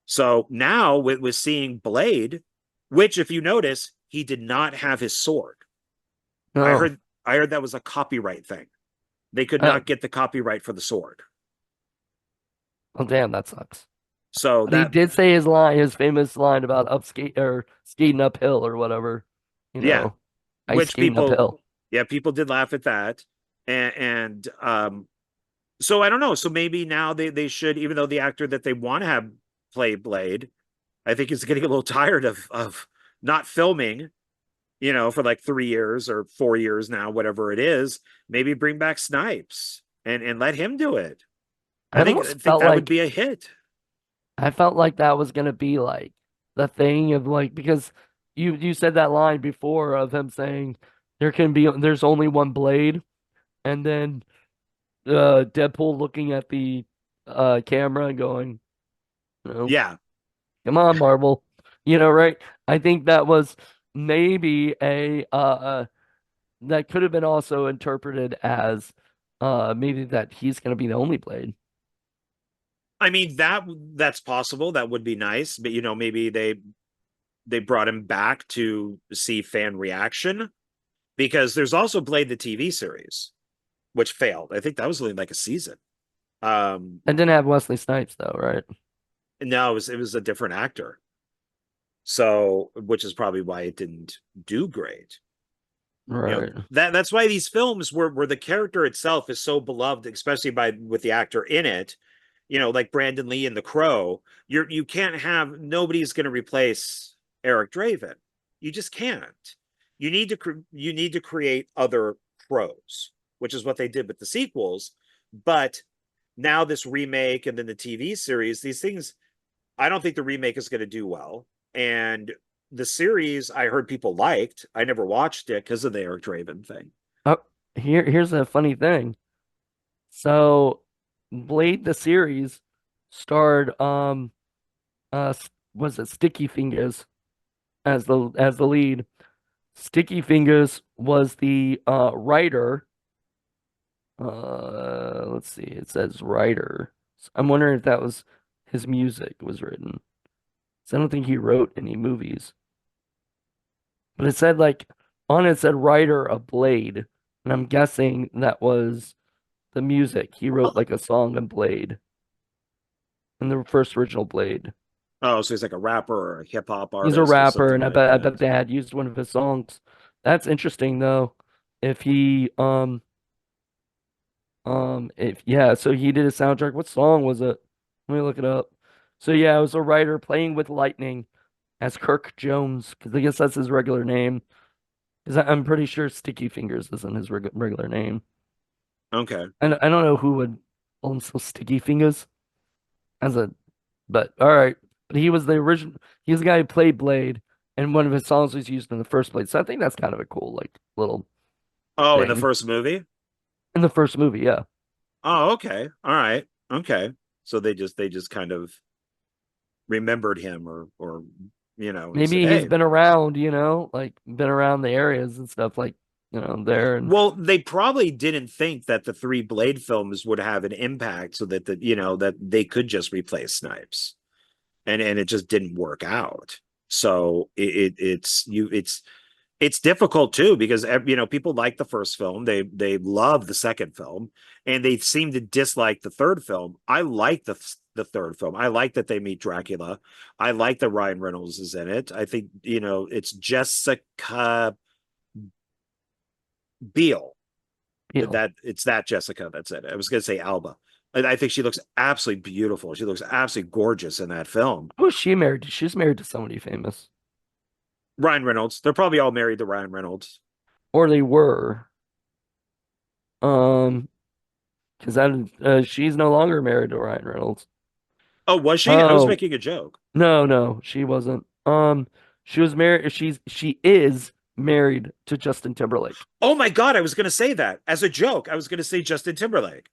So now with seeing Blade, which if you notice, he did not have his sword. I No. heard I heard that was a copyright thing. They could Uh, not get the copyright for the sword. well, damn, that sucks. So But he that did say his famous line about skating uphill or whatever, you yeah, know, ice which skating people uphill. yeah, people did laugh at that. And so I don't know. So maybe now they should, even though the actor that they want to have play Blade, I think is getting a little tired of not filming, you know, for like 3 years or 4 years now, whatever it is, maybe bring back Snipes and let him do it. I I almost think felt that would like be a hit. I felt like that was gonna be like the thing of like because you said that line before of him saying there's only one blade and then Deadpool looking at the camera and going, you know, Yeah. come on, Marvel. You know, right? I think that was maybe a that could have been also interpreted as maybe that he's gonna be the only blade. I mean that's possible. That would be nice, but you know, maybe they brought him back to see fan reaction because there's also Blade the TV series, which failed. I think that was only like a season. And didn't have Wesley Snipes though, right? No, it was a different actor. So, which is probably why it didn't do great. Right. That's why these films where the character itself is so beloved, especially by with the actor in it, like Brandon Lee in The Crow. You can't have nobody's going to replace Eric Draven. You just can't. You need to create other crows, which is what they did with the sequels. But now this remake and then the TV series, these things, I don't think the remake is going to do well. And the series I heard people liked. I never watched it because of the Eric Draven thing. Oh, here's a funny thing. So, Blade the series starred was it Sticky Fingers as the lead. Sticky Fingers was the writer. Let's see. It says writer. So I'm wondering if that was his music was written. So I don't think he wrote any movies. But it said like on it said writer of Blade, and I'm guessing that was the music. He wrote like a song in Blade, in the first original Blade. Oh, so he's like a rapper or a hip hop He's a artist or rapper, something and like I that. bet they had used one of his songs. That's interesting though. If he if yeah, so he did a soundtrack. What song was it? Let me look it up. So yeah, it was a writer playing with lightning as Kirk Jones, because I guess that's his regular name. Because I'm pretty sure Sticky Fingers isn't his regular name. Okay. And I don't know who would own so Sticky Fingers as a, but all right. But he was the original. He's the guy who played Blade, and one of his songs was used in the first Blade. So I think that's kind of a cool like little Oh, in the thing first movie? in the first movie. Yeah, Oh, okay. All right. Okay. So they just kind of remembered him or said, maybe he's "Hey." been around, like been around the areas and stuff, like there and Well, they probably didn't think that the three Blade films would have an impact so that that they could just replace Snipes. And it just didn't work out. So it's difficult too because people like the first film, they love the second film, and they seem to dislike the third film. I like the third film. I like that they meet Dracula. I like that Ryan Reynolds is in it. I think it's Jessica Biel. Peel. It's that Jessica that's in it. I was gonna say Alba. I think she looks absolutely beautiful. She looks absolutely gorgeous in that film. Who is she married to? She's married to somebody famous, Ryan Reynolds. They're probably all married to Ryan Reynolds. or they were. Um, because she's no longer married to Ryan Reynolds. Oh, was she? I was Oh, making a joke. no, she wasn't. She was married. She is married to Justin Timberlake. Oh my God, I was going to say that as a joke. I was going to say Justin Timberlake.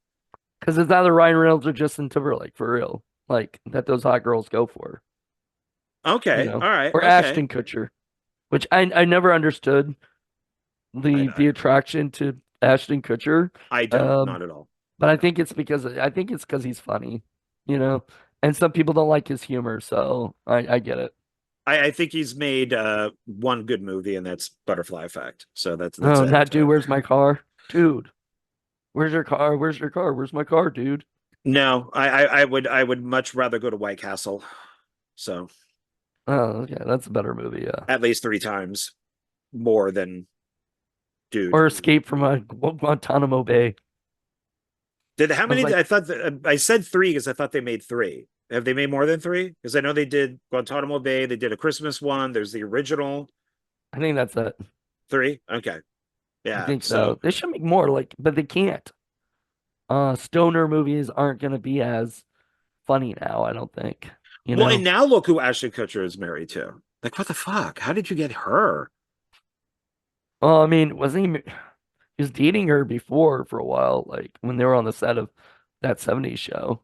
Because it's either Ryan Reynolds or Justin Timberlake for real. Like that those hot girls go for, Okay. All right. or Okay. Ashton Kutcher, which I never understood I, the I, attraction to Ashton Kutcher. I don't. Um, Not at all. but I think it's because he's funny, you know, and some people don't like his humor, so I get it. I think he's made one good movie, and that's Butterfly Effect. So that's Oh, it. that dude, where's my car? Dude, where's your car? Where's your car? Where's my car, dude? No, I would much rather go to White Castle. So Oh, okay, that's a better movie, yeah. at least three times more than dude. Or Escape from Guantanamo Bay. Did how I was many? like, I thought I said three because I thought they made three. Have they made more than three? Because I know they did Guantanamo Bay. They did a Christmas one. There's the original I think that's it. three. Okay, I yeah. think So so. They should make more, like, but they can't. Stoner movies aren't gonna be as funny now, I don't think. You well, and know? now look who Ashton Kutcher is married to. Like, what the fuck? How did you get her? Well, I mean, he was dating her before for a while, like when they were on the set of that 70s show.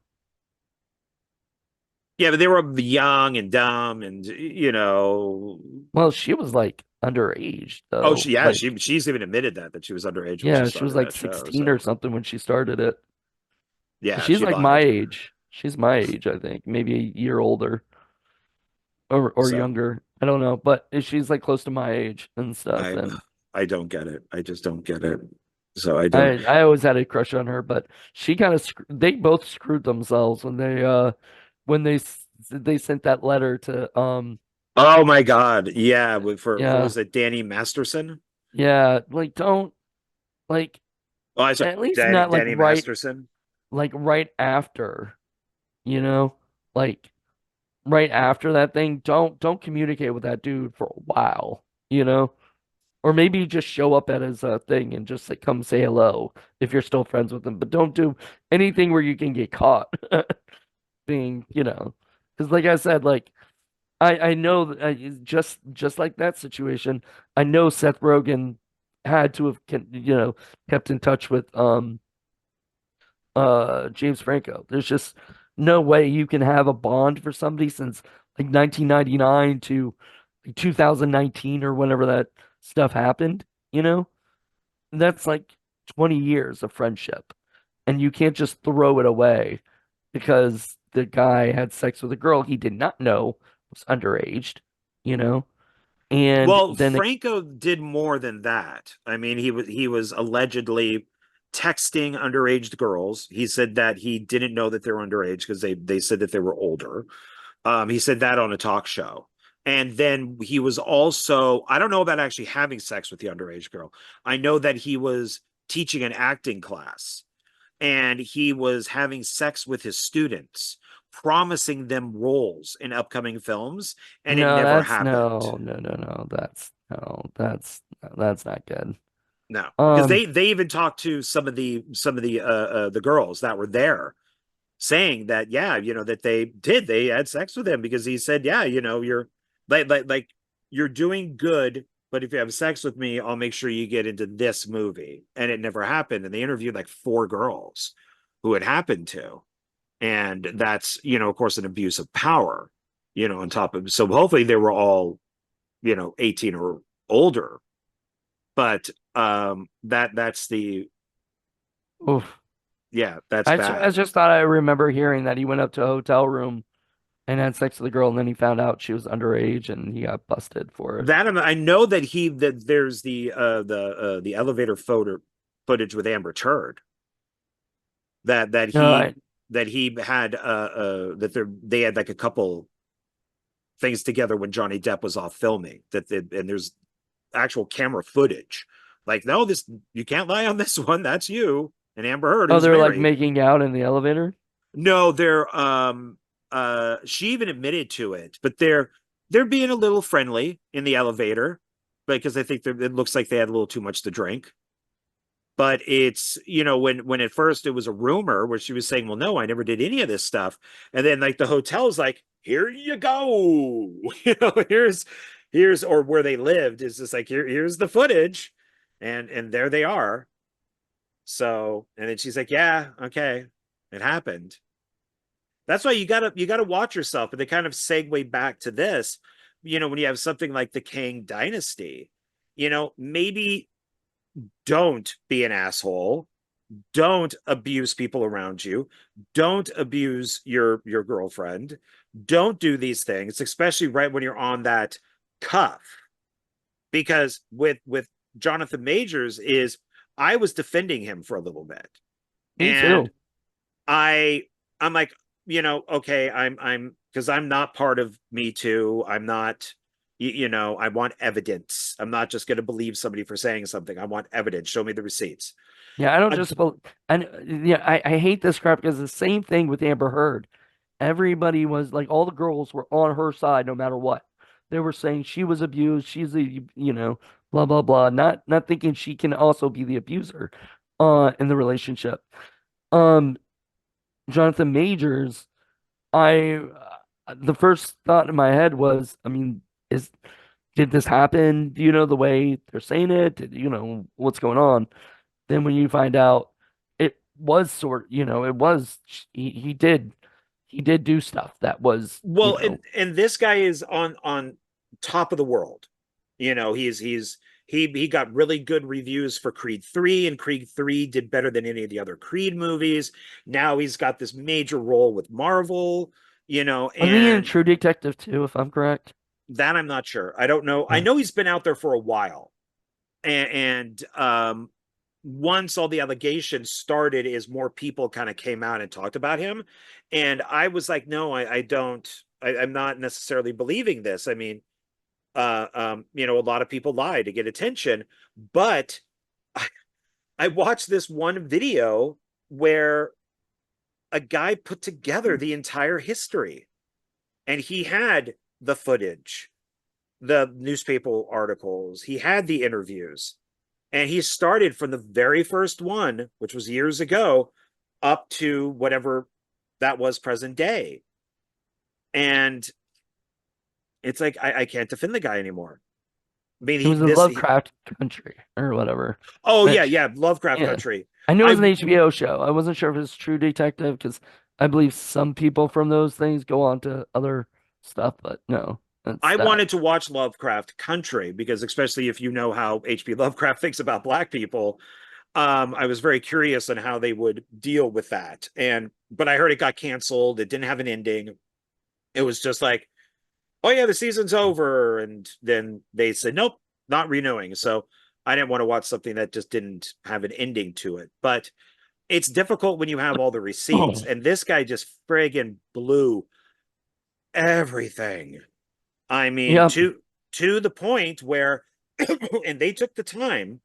Yeah, but they were young and dumb, and Well, she was like underage oh, though. yeah, Like, she's even admitted that she was underage when she yeah, she was started like that show. 16 or So something when she started it. yeah, She's she like my lied. age. She's my age, I think. Maybe a year older or So younger. I don't know, but she's like close to my age and stuff. I And I don't get it. I just don't get it. So I don't. I always had a crush on her, but she kind of they both screwed themselves when they sent that letter to Oh my God. Yeah, for what yeah, was it, Danny Masterson? Yeah, like don't like Oh, I saw at least not Danny Masterson. like right after, you know? Like right after that thing, don't communicate with that dude for a while, you know? Or maybe just show up at his thing and just like come say hello if you're still friends with him. But don't do anything where you can get caught being, because like I said, like I know that just like that situation, I know Seth Rogen had to have kept in touch with James Franco. There's just no way you can have a bond for somebody since like 1999 to like 2019 or whenever that stuff happened, you know? That's like 20 years of friendship. And you can't just throw it away because the guy had sex with a girl he did not know was underaged, you know? And Well, then Franco did more than that. I mean, he was allegedly texting underage girls. He said that he didn't know that they were underage because they said that they were older. He said that on a talk show. And then he was also, I don't know about actually having sex with the underage girl. I know that he was teaching an acting class and he was having sex with his students, promising them roles in upcoming films, and it no, never that's happened. no, that's not good. No, because Um, they even talked to some of the girls that were there, saying that yeah, that they had sex with him because he said yeah, you're like you're doing good, but if you have sex with me, I'll make sure you get into this movie, and it never happened. And they interviewed like four girls who it happened to, and that's of course an abuse of power, on top of so hopefully they were all 18 or older, but that's the oof. yeah, that's I bad. just thought I remember hearing that he went up to a hotel room and had sex with a girl, and then he found out she was underage, and he got busted for it. That I know that there's the elevator photo footage with Amber Turd that that No, he that he had that they had like a couple things together when Johnny Depp was off filming and there's actual camera footage like no, this you can't lie on this one, that's you and Amber Heard oh, who's they're like married. making out in the elevator. No, they're she even admitted to it, but they're being a little friendly in the elevator because I think it looks like they had a little too much to drink. But it's when at first it was a rumor where she was saying, "Well, no, I never did any of this stuff," and then like the hotel's like, "Here you go," here's or where they lived is just like here's the footage, and there they are. So and then she's like, "Yeah, okay, it happened." That's why you gotta watch yourself, and they kind of segue back to this. When you have something like the Kang Dynasty, maybe don't be an asshole, don't abuse people around you, don't abuse your girlfriend, don't do these things, especially right when you're on that cuff. Because with Jonathan Majors is I was defending him for a little bit, Me and too. I I'm like, okay, I'm because I'm not part of Me Too. I'm not, I want evidence. I'm not just going to believe somebody for saying something. I want evidence. Show me the receipts. Yeah, I don't I, just and yeah, I hate this crap because the same thing with Amber Heard. Everybody was like, all the girls were on her side no matter what. They were saying she was abused. She's a, blah blah blah. Not thinking she can also be the abuser, in the relationship. Um, Jonathan Majors, I the first thought in my head was, I mean, is did this happen? Do you know the way they're saying it? Did you know what's going on? Then when you find out it was it was he did do stuff that was, well, and this guy is on top of the world. He got really good reviews for Creed 3, and Creed 3 did better than any of the other Creed movies. Now he's got this major role with Marvel, wasn't he in and True Detective too, if I'm correct? that I'm not sure. I don't know. I Yeah. know he's been out there for a while. And once all the allegations started, is more people kind of came out and talked about him. And I was like, no, I don't, I'm not necessarily believing this. I mean, A lot of people lie to get attention, but I, I watched this one video where a guy put together the entire history, and he had the footage, the newspaper articles, he had the interviews, and he started from the very first one, which was years ago, up to whatever that was present day. And it's like I can't defend the guy anymore. I mean, It was a Lovecraft Country or whatever. oh yeah, Which, yeah, Lovecraft yeah, Country. I knew it was I an HBO show. I wasn't sure if it was True Detective because I believe some people from those things go on to other stuff, but no, that's I that. wanted to watch Lovecraft Country because, especially if you know how H.P. Lovecraft thinks about Black people, I was very curious on how they would deal with that. But I heard it got canceled. It didn't have an ending. It was just like, oh yeah, the season's over, and then they said nope, not renewing. So I didn't want to watch something that just didn't have an ending to it. But it's difficult when you have all the receipts, Oh, and this guy just friggin' blew everything. I mean, yep. to the point where, and they took the time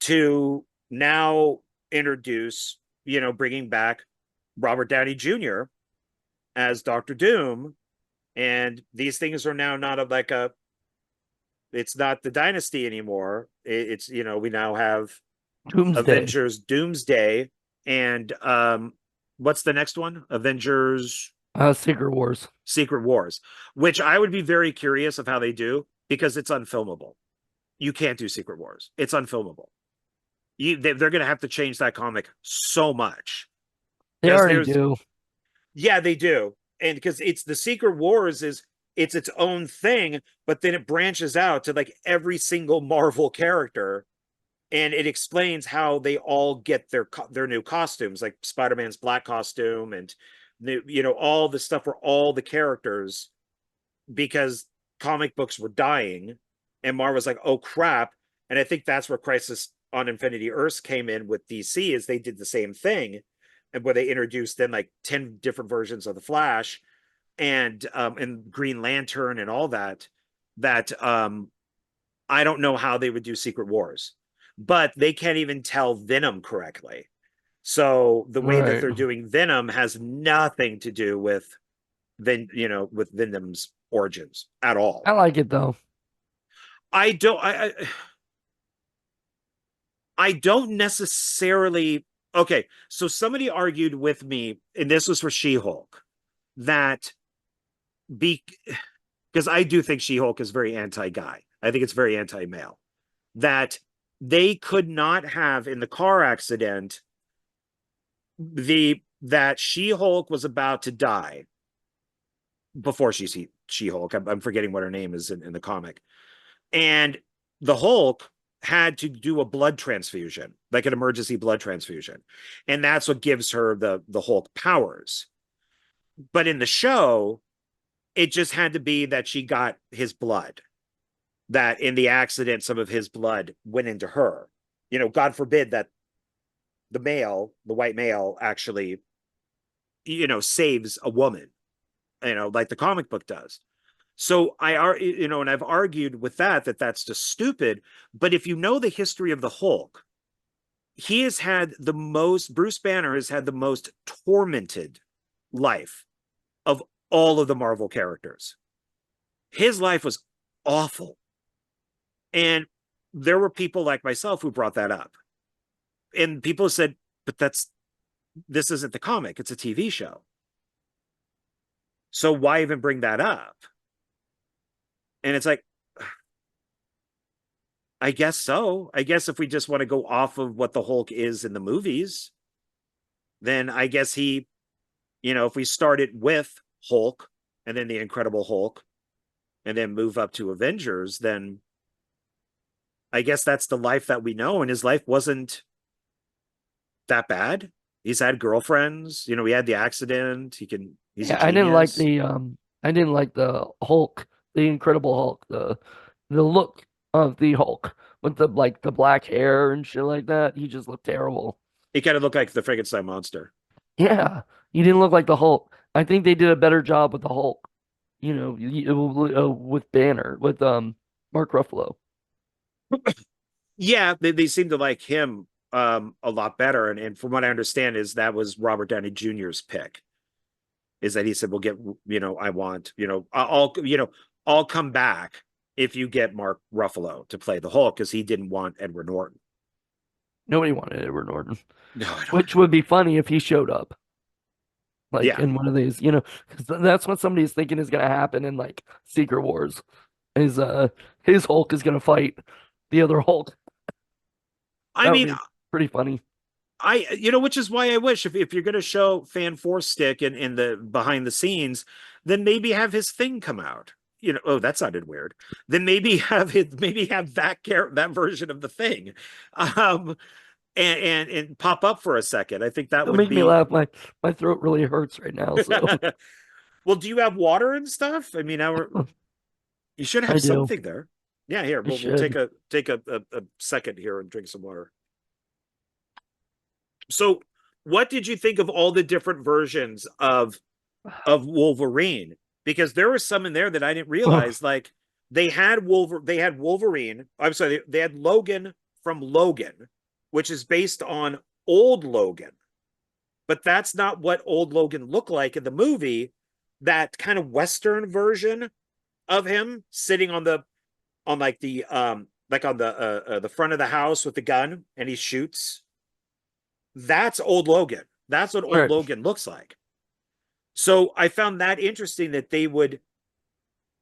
to now introduce, bringing back Robert Downey Jr. as Doctor Doom, and these things are now not like a. It's not the Dynasty anymore. It's we now have Doomsday. Avengers Doomsday, and what's the next one? Avengers Secret Wars. Secret Wars, which I would be very curious of how they do because it's unfilmable. You can't do Secret Wars. It's unfilmable. They're going to have to change that comic so much They because already there's, do. yeah, they do. And because it's the Secret Wars it's its own thing, but then it branches out to like every single Marvel character, and it explains how they all get their new costumes, like Spider-Man's black costume, and all the stuff for all the characters, because comic books were dying, and Marvel was like, oh crap. And I think that's where Crisis on Infinity Earths came in with DC, is they did the same thing, and where they introduced then like 10 different versions of the Flash and Green Lantern and all that I don't know how they would do Secret Wars, but they can't even tell Venom correctly. So the way that Right. they're doing Venom has nothing to do with with Venom's origins at all. I like it though. I don't I don't necessarily. Okay, so somebody argued with me, and this was for She-Hulk, that be because I do think She-Hulk is very anti-guy. I think it's very anti-male. That they could not have in the car accident that She-Hulk was about to die before She-Hulk. I'm forgetting what her name is in the comic. And the Hulk had to do a blood transfusion, like an emergency blood transfusion. And that's what gives her the Hulk powers. But in the show, it just had to be that she got his blood, that in the accident, some of his blood went into her. God forbid that the white male, actually, saves a woman, like the comic book does. So and I've argued with that that's just stupid. But if you know the history of the Hulk, Bruce Banner has had the most tormented life of all of the Marvel characters. His life was awful. And there were people like myself who brought that up. And people said, but this isn't the comic, it's a TV show. So why even bring that up? And it's like, I guess so. I guess if we just want to go off of what the Hulk is in the movies, then I guess if we started with Hulk and then the Incredible Hulk and then move up to Avengers, then I guess that's the life that we know. And his life wasn't that bad. He's had girlfriends, he had the accident. He's a Yeah, I didn't like genius. the Hulk, the Incredible Hulk, the look of the Hulk with the black hair and shit like that. He just looked terrible. He kind of looked like the Frankenstein monster. Yeah, he didn't look like the Hulk. I think they did a better job with the Hulk. you know, with Banner, with Mark Ruffalo. Yeah, they seem to like him a lot better. And from what I understand is that was Robert Downey Jr.'s pick. Is that he said, we'll get, I want, I'll come back if you get Mark Ruffalo to play the Hulk, because he didn't want Edward Norton. Nobody wanted Edward Norton, No, I don't. which would be funny if he showed up, like Yeah. in one of these, because that's what somebody's thinking is gonna happen in like Secret Wars. Is his Hulk is gonna fight the other Hulk. I That would mean, be pretty funny. which is why I wish if you're going to show Fan Four Stick in the behind the scenes, then maybe have his thing come out. Oh, that sounded weird. Then maybe have that version of the thing, um, and pop up for a second. I think that Don't would make me be. laugh. My throat really hurts right now, so Well, do you have water and stuff? I mean, you should I have do. something there. Yeah, here I we'll take should. a second here and drink some water. So, what did you think of all the different versions of Wolverine? Because there was some in there that I didn't Ugh. realize. Like they had Wolverine. I'm sorry, they had Logan from Logan, which is based on old Logan, but that's not what old Logan looked like in the movie. That kind of Western version of him sitting on like on the front of the house with the gun and he shoots. That's old Logan. That's what All old right. Logan looks like. So I found that interesting that they would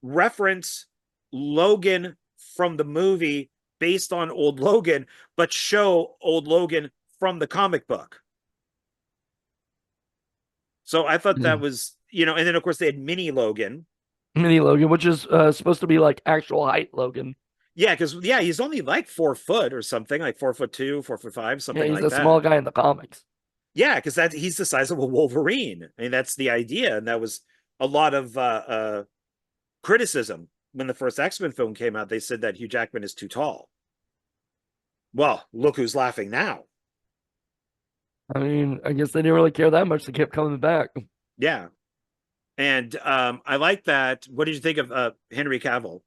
reference Logan from the movie based on old Logan, but show old Logan from the comic book. So I thought Yeah. that was, and then of course they had mini Logan. Mini Logan, which is supposed to be like actual height Logan. Yeah, because he's only like 4 foot or something, like 4'2", 4'5", Yeah, something he's like a small that. guy in the comics. Yeah, because he's the size of a Wolverine. I mean, that's the idea, and that was a lot of criticism when the first X-Men film came out. They said that Hugh Jackman is too tall. Well, look who's laughing now. I mean, I guess they didn't really care that much. They kept coming back. Yeah, and I like that. What did you think of Henry Cavill?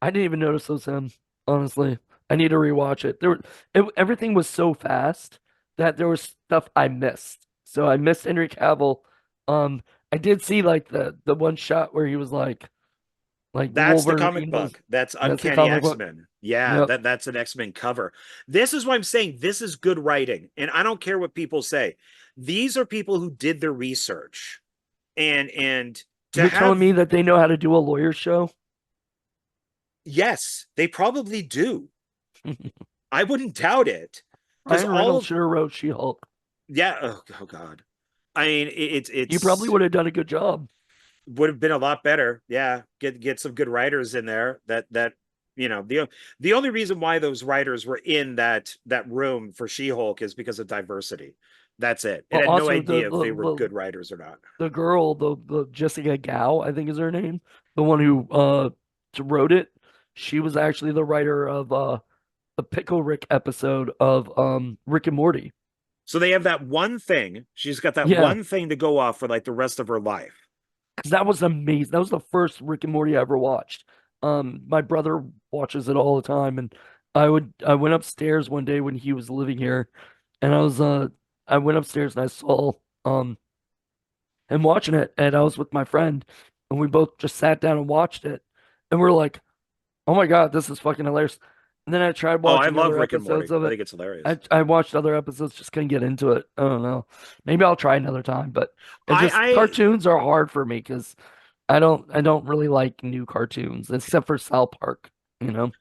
I didn't even notice those him, honestly. I need to rewatch it. Everything was so fast that there was stuff I missed. So I missed Henry Cavill. I did see like the one shot where he was like That's the comic Wolverine was book. That's that's the Uncanny comic book. X-Men. Yeah, Yep. that's an X-Men cover. This is why I'm saying this is good writing, and I don't care what people say. These are people who did their research, and to You're telling have me that they know how to do a lawyer show? yes, they probably do. I wouldn't doubt it because Ryan all Reynolds of should have wrote She-Hulk. yeah. Oh God. I mean, You probably it's would have done a good job. would have been a lot better. Yeah, get some good writers in there. The only reason why those writers were in that room for She-Hulk is because of diversity. That's it. It Well, had no also idea if they were good writers or not. the girl, the Jessica Gao, I think is her name, the one who wrote it. She was actually the writer of the Pickle Rick episode of Rick and Morty. So they have that one thing. She's got that Yeah, one thing to go off for like the rest of her life. because that was amazing. That was the first Rick and Morty I ever watched. My brother watches it all the time, and I went upstairs one day when he was living here, and I went upstairs and I saw him watching it, and I was with my friend, and we both just sat down and watched it, and we're like, "Oh my God, this is fucking hilarious!" And then I tried Oh, I watching love other Rick and episodes Morty. of I it. think it's hilarious. I watched other episodes, just couldn't get into it. I don't know. Maybe I'll try another time, but it just I cartoons are hard for me because I don't really like new cartoons except for South Park, you know.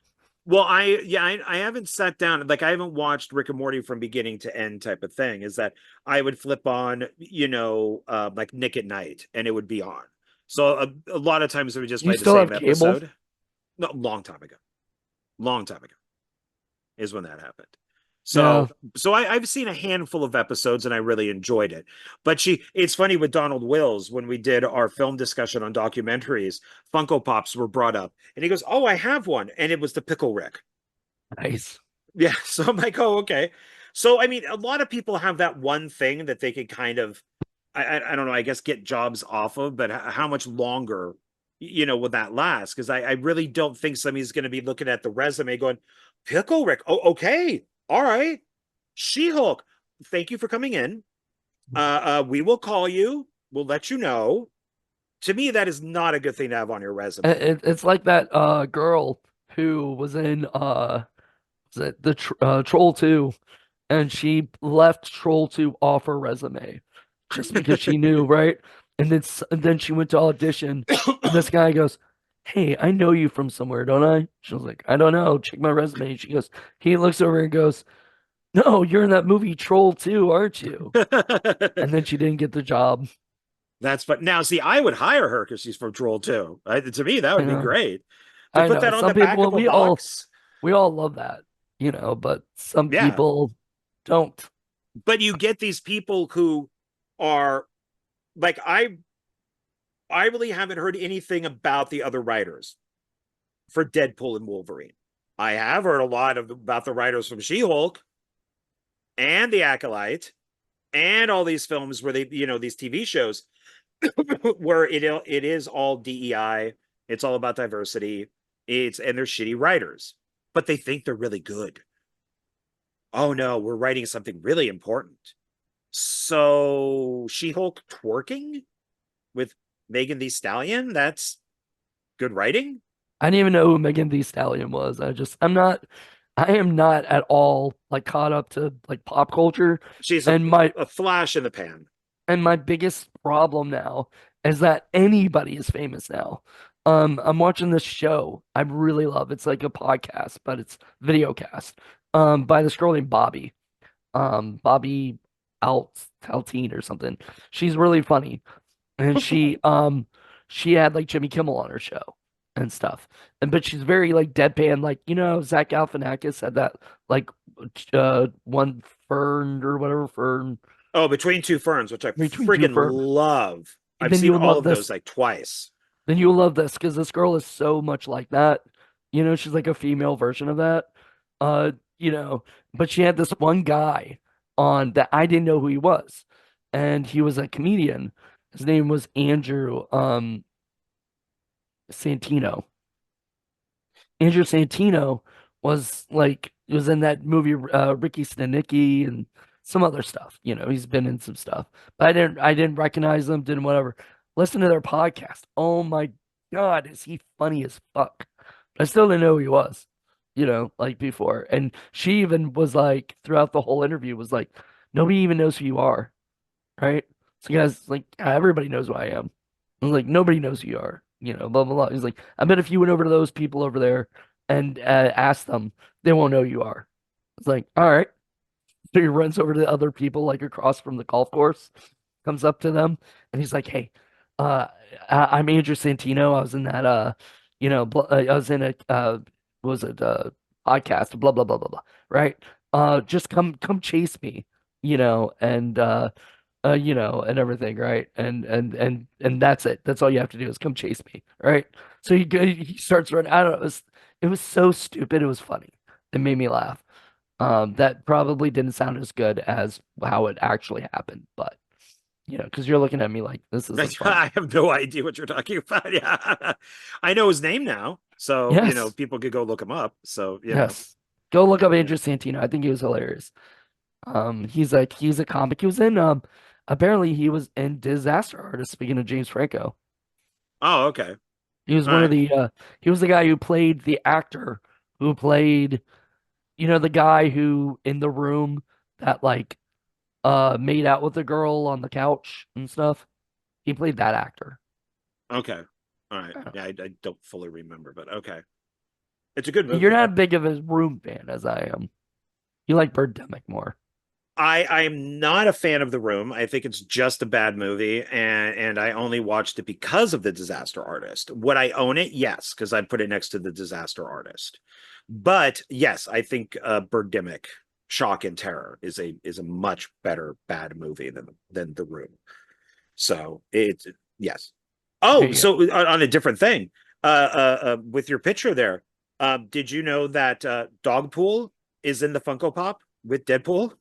Well, I haven't sat down, like I haven't watched Rick and Morty from beginning to end type of thing. Is that I would flip on, like Nick at Night, and it would be on. So a lot of times it would just You play the still same have cable? episode. No, long time ago is when that happened. Yeah. So I've seen a handful of episodes and I really enjoyed it. But it's funny with Donald Wills when we did our film discussion on documentaries, Funko Pops were brought up, and he goes, "Oh, I have one," and it was the Pickle Rick. Nice. Yeah, so I'm like, "Oh, okay." So I mean, a lot of people have that one thing that they could kind of, I don't know, I guess get jobs off of, but how much longer will that last? Because I really don't think somebody's going to be looking at the resume going, Pickle Rick. Oh, okay. All right. She-Hulk. Thank you for coming in. We will call you. We'll let you know. To me, that is not a good thing to have on your resume. It's like that girl who was in was it the Troll 2, and she left Troll 2 off her resume just because she knew, right? And then she went to audition, and this guy goes, "Hey, I know you from somewhere, don't I?" She was like, "I don't know. Check my resume." She goes, he looks over and goes, "No, you're in that movie Troll 2, aren't you?" And then she didn't get the job. That's but now see, I would hire her because she's from Troll too. To me, that I would be know. great. They I put know. that on the Some back people of a box. we all love that, but some Yeah. people don't. But you get these people who are like I really haven't heard anything about the other writers for Deadpool and Wolverine. I have heard a lot about the writers from She-Hulk and The Acolyte and all these films where these TV shows where it is all DEI, it's all about diversity, and they're shitty writers, but they think they're really good. Oh no, we're writing something really important. So She-Hulk twerking with Megan Thee Stallion, that's good writing. I didn't even know who Megan Thee Stallion was. I am not at all like caught up to like pop culture. She's And my a flash in the pan. biggest problem now is that anybody is famous now. I'm watching this show I really love. It's like a podcast, but it's video cast. By this girl named Bobby. Bobby Altine or something. She's really funny. And she had like Jimmy Kimmel on her show and stuff. But she's very like deadpan, like Zach Galifianakis had that like one fern or whatever fern Oh, Between Two Ferns, which I between two friggin' fern. love. I've Then seen you would all love of those this. like twice. Then you'll love this because this girl is so much like that. She's like a female version of that. Uh, you know, but she had this one guy on that I didn't know who he was, and he was a comedian. His name was Andrew Santino. Andrew Santino was in that movie Ricky Stenicki and some other stuff. He's been in some stuff. But I didn't recognize him, didn't whatever. Listen to their podcast. Oh my God, is he funny as fuck? I still didn't know who he was, like before. And she even was like throughout the whole interview was like, nobody even knows who you are, right? So guys, like everybody knows who I am. I was like, nobody knows who you are, blah blah blah. He's like, I bet if you went over to those people over there and asked them, they won't know who you are. It's like, all right. So he runs over to the other people, like across from the golf course, comes up to them, and he's like, "Hey, uh, I'm Andrew Santino. I was in that, I was in a, what was it, podcast, blah blah blah blah blah, right? Just come chase me, and and everything, right? And that's it. That's all you have to do is come chase me, right? So he starts running. I don't know. It was so stupid. It was funny. It made me laugh. That probably didn't sound as good as how it actually happened, but because you're looking at me like this isn't funny. I have no idea what you're talking about. Yeah. I know his name now. So, Yes, people could go look him up. So, yes. Go look up yeah. Andrew Santino. I think he was hilarious. He's a comic. He was in apparently he was in Disaster Artist. Speaking of James Franco, Oh, okay. he was All one of right. the he was the guy who played the actor who played the guy who in the room that like made out with the girl on the couch and stuff. He played that actor. Okay. All right. Uh, Yeah, I don't fully remember, but okay. It's a good You're movie. not big of a Room fan as I am. You like Birdemic more. I am not a fan of The Room. I think it's just a bad movie, and I only watched it because of The Disaster Artist. Would I own it? Yes, because I'd put it next to The Disaster Artist. But yes, I think Birdemic, Shock and Terror is a much better bad movie than The Room. So it's yes. There Oh, you go. so on a different thing, with your picture there, did you know that Dogpool is in the Funko Pop with Deadpool?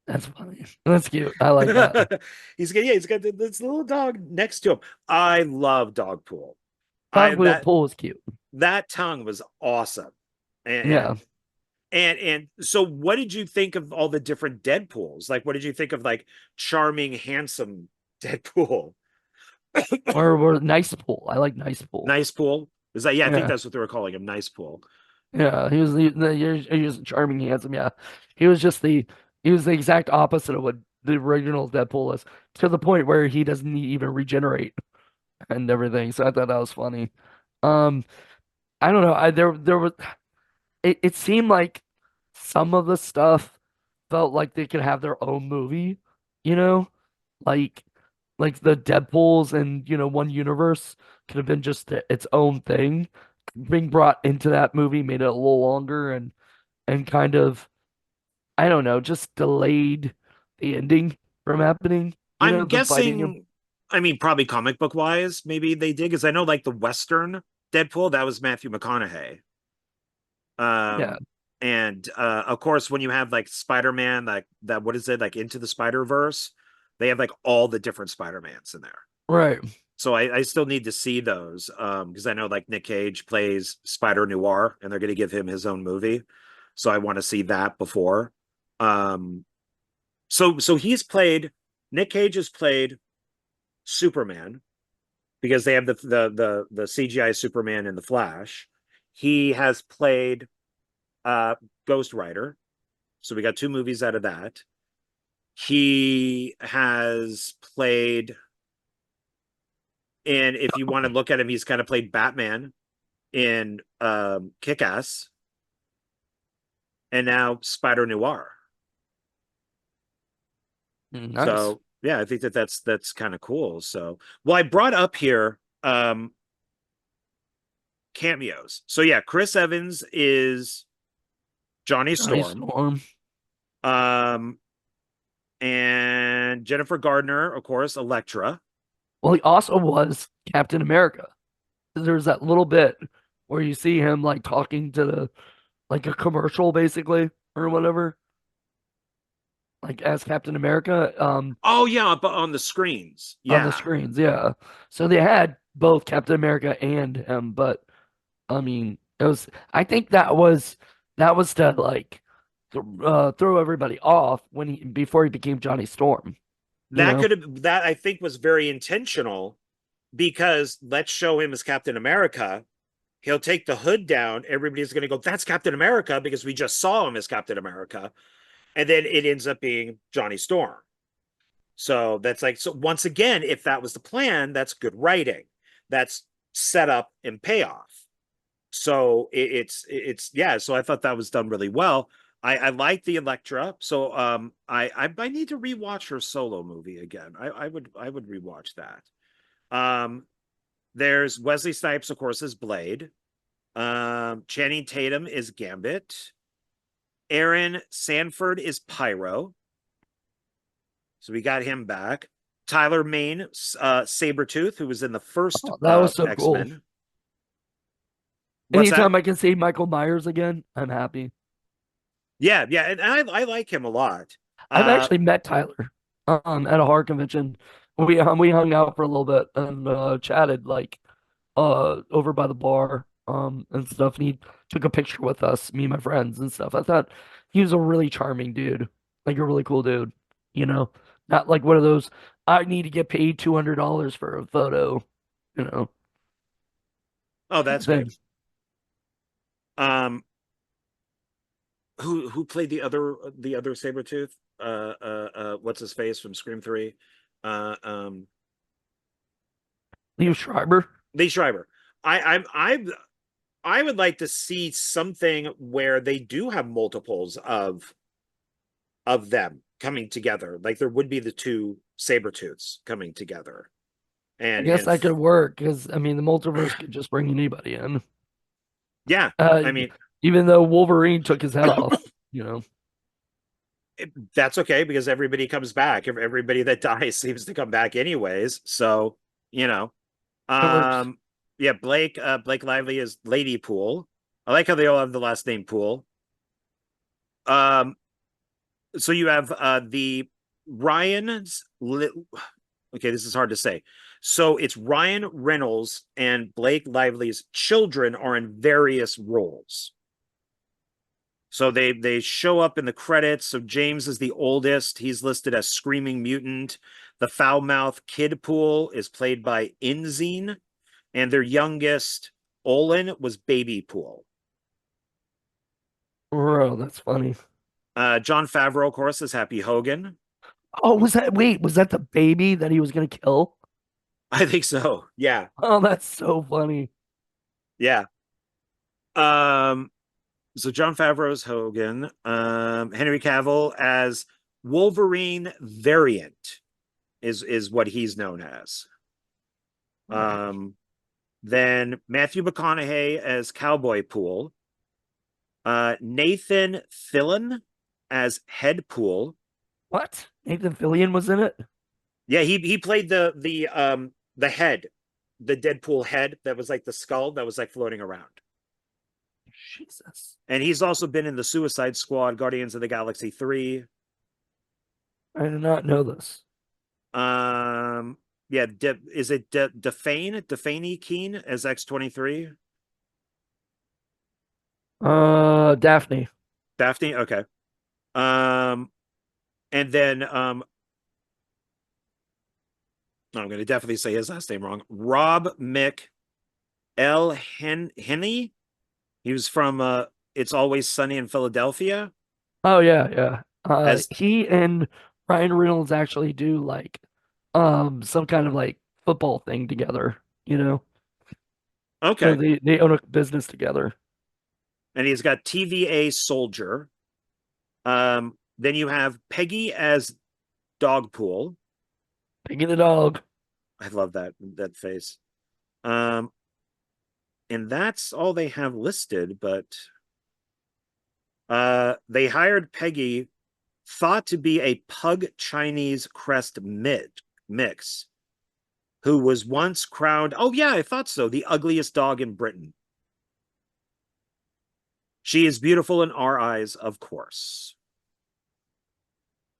That's funny. That's cute. I like that. He's got this little dog next to him. I love Dogpool. I that Deadpool was cute. that tongue was awesome. Yeah. And so what did you think of all the different Deadpools? Like what did you think of like charming, handsome Deadpool? Or Nice Pool. I like Nice Pool. Nice Pool? Is that, yeah, I think Yeah. that's what they were calling him, Nice Pool. Yeah. He was charming, handsome. Yeah. He was just he was the exact opposite of what the original Deadpool is, to the point where he doesn't even regenerate and everything. So I thought that was funny. Um, I don't know. There was it seemed like some of the stuff felt like they could have their own movie, you know? Like like the Deadpools and one universe could have been just its own thing. Being brought into that movie made it a little longer and kind of, I don't know, just delayed the ending from happening, I'm the fighting him. guessing, I mean, probably comic book wise, maybe they did, because I know like the Western Deadpool, that was Matthew McConaughey. Yeah, And of course, when you have like Spider-Man, like that, what is it, like Into the Spider-Verse, they have like all the different Spider-Mans in there. right. So I still need to see those because I know like Nick Cage plays Spider Noir and they're going to give him his own movie. So I want to see that before. Um, so he's played, Nick Cage has played Superman because they have the CGI Superman in the Flash. He has played Ghost Rider. So we got two movies out of that. He has played, and if you want to look at him, he's kind of played Batman in Kick-Ass and now Spider Noir. Nice. So yeah, I think that's kind of cool. So well, I brought up here cameos. So yeah, Chris Evans is Johnny Johnny Storm. Storm. Um and Jennifer Gardner, of course, Elektra. Well, he also was Captain America. There's that little bit where you see him like talking to like a commercial basically or whatever, like as Captain America, Oh yeah, but on the screens. on the Yeah. screens. Yeah. So they had both Captain America and him, but I mean, it was, I think that was to like throw everybody off when before he became Johnny Storm, you That know? could have, that I think was very intentional because let's show him as Captain America. He'll take the hood down. Everybody's going to go, that's Captain America because we just saw him as Captain America. And then it ends up being Johnny Storm. So that's like, so once again, if that was the plan, that's good writing. That's set up and payoff. So it's yeah. So I thought that was done really well. I like the Elektra. So I need to rewatch her solo movie again. I would rewatch that. Um, there's Wesley Snipes, of course, as Blade. Channing Tatum is Gambit. Aaron Sanford is Pyro. So we got him back. Tyler Mane, Sabretooth, who was in the first Oh, that was so cool. X-Men. What's that? Anytime I can see Michael Myers again, I'm happy. Yeah, yeah, and I like him a lot. I've Uh, actually met Tyler at a horror convention. We hung out for a little bit and chatted like over by the bar and stuff, and he took a picture with us, me and my friends and stuff. I thought he was a really charming dude, like a really cool dude, you know, not like one of those I need to get paid $200 for a photo, you know, oh, kind of that's great. thing. Um, who played the other Sabretooth? What's his face from Scream 3? Uh, um, Leo Schreiber. Lee Schreiber. I would like to see something where they do have multiples of them coming together. Like there would be the two Sabretooths coming together. I And guess and that could work because I mean the multiverse could just bring anybody in. yeah, Uh, I mean Even though Wolverine took his head off, you know, that's okay because everybody comes back. Everybody that dies seems to come back anyways. So, you know. it works. Yeah, Blake Lively is Lady Pool. I like how they all have the last name Pool. Um, so you have the Ryan's okay, this is hard to say. So it's Ryan Reynolds and Blake Lively's children are in various roles. So they show up in the credits. So James is the oldest. He's listed as Screaming Mutant. The foul mouth Kid Pool is played by Inzine, and their youngest, Olin, was Baby Pool. Bro, that's funny. Jon Favreau, of course, is Happy Hogan. Oh, was that the baby that he was gonna kill? I think so. Yeah. Oh, that's so funny. Yeah. Um, so Jon Favreau's Hogan, Henry Cavill as Wolverine variant is what he's known as. Then Matthew McConaughey as Cowboy Pool, Nathan Fillion as Head Pool. What? Nathan Fillion was in it? Yeah, he played the head, the Deadpool head that was like the skull that was like floating around. Jesus. And he's also been in the Suicide Squad, Guardians of the Galaxy 3. I did not know this. Yeah, is it Defane Keen as X-23? Daphne. Daphne, okay. And then I'm going to definitely say his last name wrong. Rob Henney. He was from It's Always Sunny in Philadelphia. Oh yeah, yeah. As He and Ryan Reynolds actually do like some kind of like football thing together, you know. So okay, they own a business together. and he's got TVA Soldier. Then you have Peggy as Dogpool. Piggy the dog. I love that face. And that's all they have listed, but they hired Peggy, thought to be a pug Chinese crest mix, who was once crowned, oh yeah, I thought so, the ugliest dog in Britain. She is beautiful in our eyes, of course.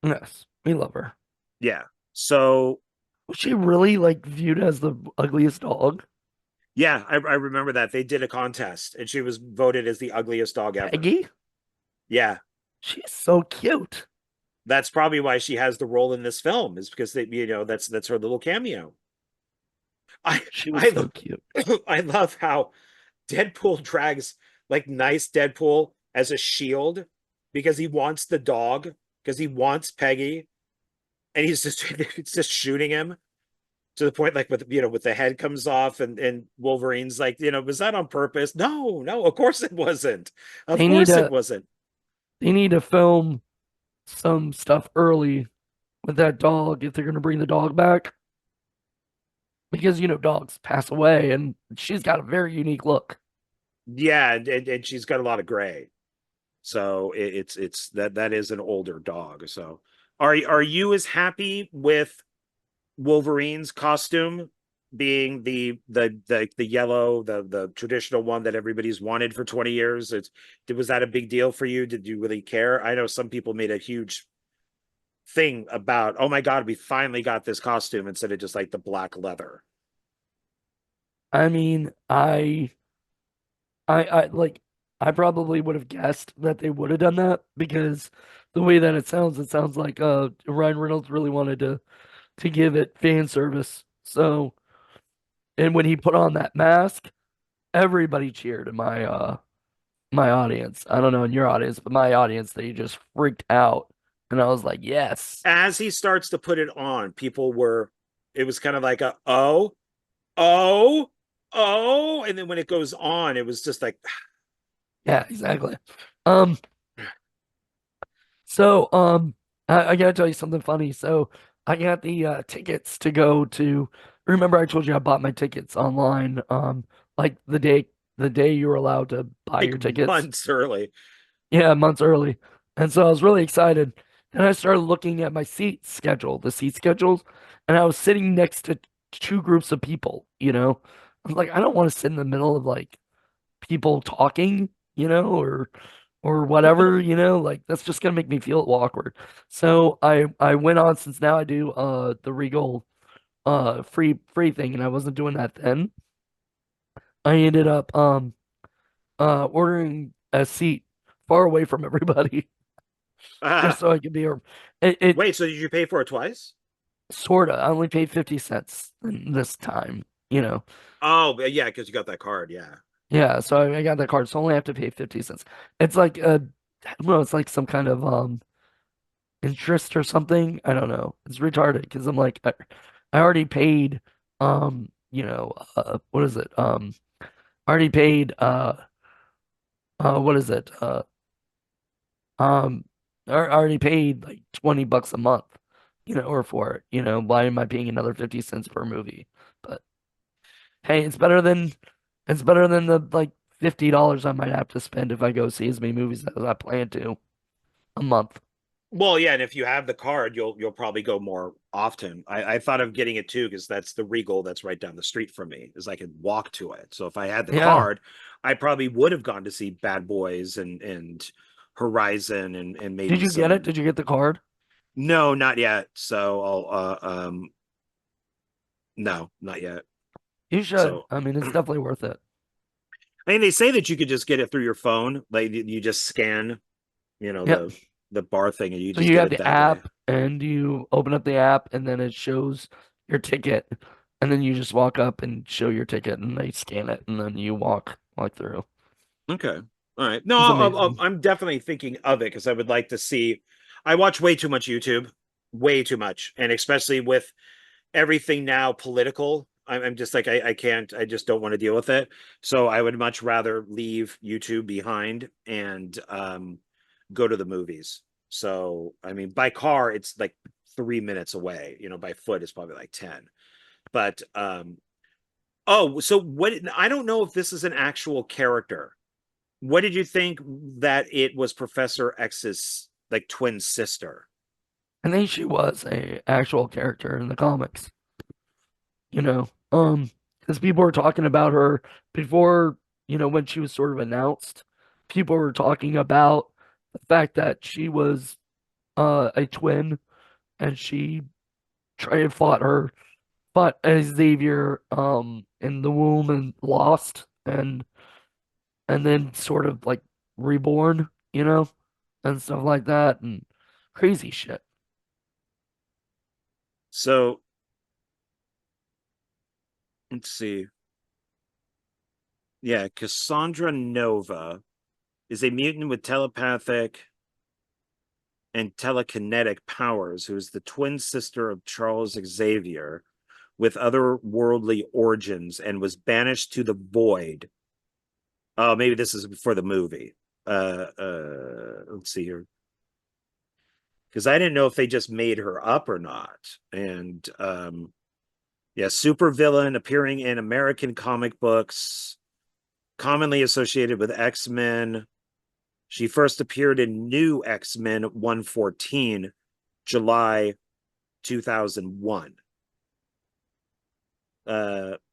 Yes, we love her. Yeah. So Was she really like viewed as the ugliest dog? yeah, I remember that. They did a contest and she was voted as the ugliest dog ever. Peggy? Yeah. She's so cute. That's probably why she has the role in this film, is because that's her little cameo. I She was I so cute. I love how Deadpool drags like nice Deadpool as a shield because he wants the dog, because he wants Peggy, and he's just it's just shooting him to the point like with the head comes off, and Wolverine's like, was that on purpose? No, no, of course it wasn't. Of They need course it to wasn't. they need to film some stuff early with that dog if they're gonna bring the dog back. Because dogs pass away and she's got a very unique look. Yeah, and she's got a lot of gray. So it's that is an older dog. So are you as happy with Wolverine's costume being the yellow, the traditional one that everybody's wanted for 20 years? Was that a big deal for you? Did you really care? I know some people made a huge thing about, oh my God, we finally got this costume instead of just like the black leather. I mean, I like I probably would have guessed that they would have done that because the way that it sounds like Ryan Reynolds really wanted to give it fan service. So, and when he put on that mask, everybody cheered in my audience. I don't know in your audience, but my audience, they just freaked out. And I was like, yes. As he starts to put it on, it was kind of like oh, oh. And then when it goes on, it was just like, Yeah, exactly. Um, so I gotta tell you something funny. So I got the tickets to go to. Remember, I told you I bought my tickets online. Like the day you were allowed to buy like your tickets. months early. Yeah, months early. And so I was really excited. And I started looking at my the seat schedules, and I was sitting next to two groups of people. I was like, I don't want to sit in the middle of like people talking, or whatever, like that's just gonna make me feel awkward. So I went on since now I do the Regal free thing, and I wasn't doing that then. I ended up ordering a seat far away from everybody just Ah, so I could be it wait, so did you pay for it twice? sorta. I only paid 50 cents this time, you know. Oh, yeah, because you got that card. Yeah. Yeah, so I got that card, so I only have to pay 50 cents. It's like I don't know, it's like some kind of interest or something. I don't know. It's retarded because I'm like I already paid what is it? I already paid what is it? Um I already paid like $20 a month, or for it. Why am I paying another 50 cents per movie? But hey, it's better than the like $50 I might have to spend if I go see as many movies as I plan to a month. Well, yeah, and if you have the card, you'll probably go more often. I thought of getting it too because that's the Regal that's right down the street from me, is I can walk to it. So if I had the Yeah. card, I probably would have gone to see Bad Boys and Horizon and Did maybe you get it? some. Did you get the card? No, not yet. So I'll no, not yet. You should. So I mean, it's definitely worth it. I mean, they say that you could just get it through your phone, like you just scan, Yep. the bar thing, and you So just you get have it the that way. app and you open up the app and then it shows your ticket. And then you just walk up and show your ticket and they scan it and then you walk through. Okay. All right. No, It's amazing. I'm definitely thinking of it because I would like to see. I watch way too much YouTube, way too much, and especially with everything now political. I'm just like I can't. I just don't want to deal with it. So I would much rather leave YouTube behind and go to the movies. So I mean, by car it's like 3 minutes away. By foot it's probably like 10. But oh, so what? I don't know if this is an actual character. What did you think that it was Professor X's like twin sister? I think she was a actual character in the comics, you know. Because people were talking about her before, when she was sort of announced. People were talking about the fact that she was a twin and she tried and fought as Xavier in the womb and lost and then sort of like reborn, and stuff like that and crazy shit. So let's see. Yeah, Cassandra Nova is a mutant with telepathic and telekinetic powers who is the twin sister of Charles Xavier with otherworldly origins and was banished to the void. Oh, maybe this is for the movie. Let's see here. Because I didn't know if they just made her up or not. And yeah, supervillain appearing in American comic books, commonly associated with X-Men. She first appeared in New X-Men 114, July 2001.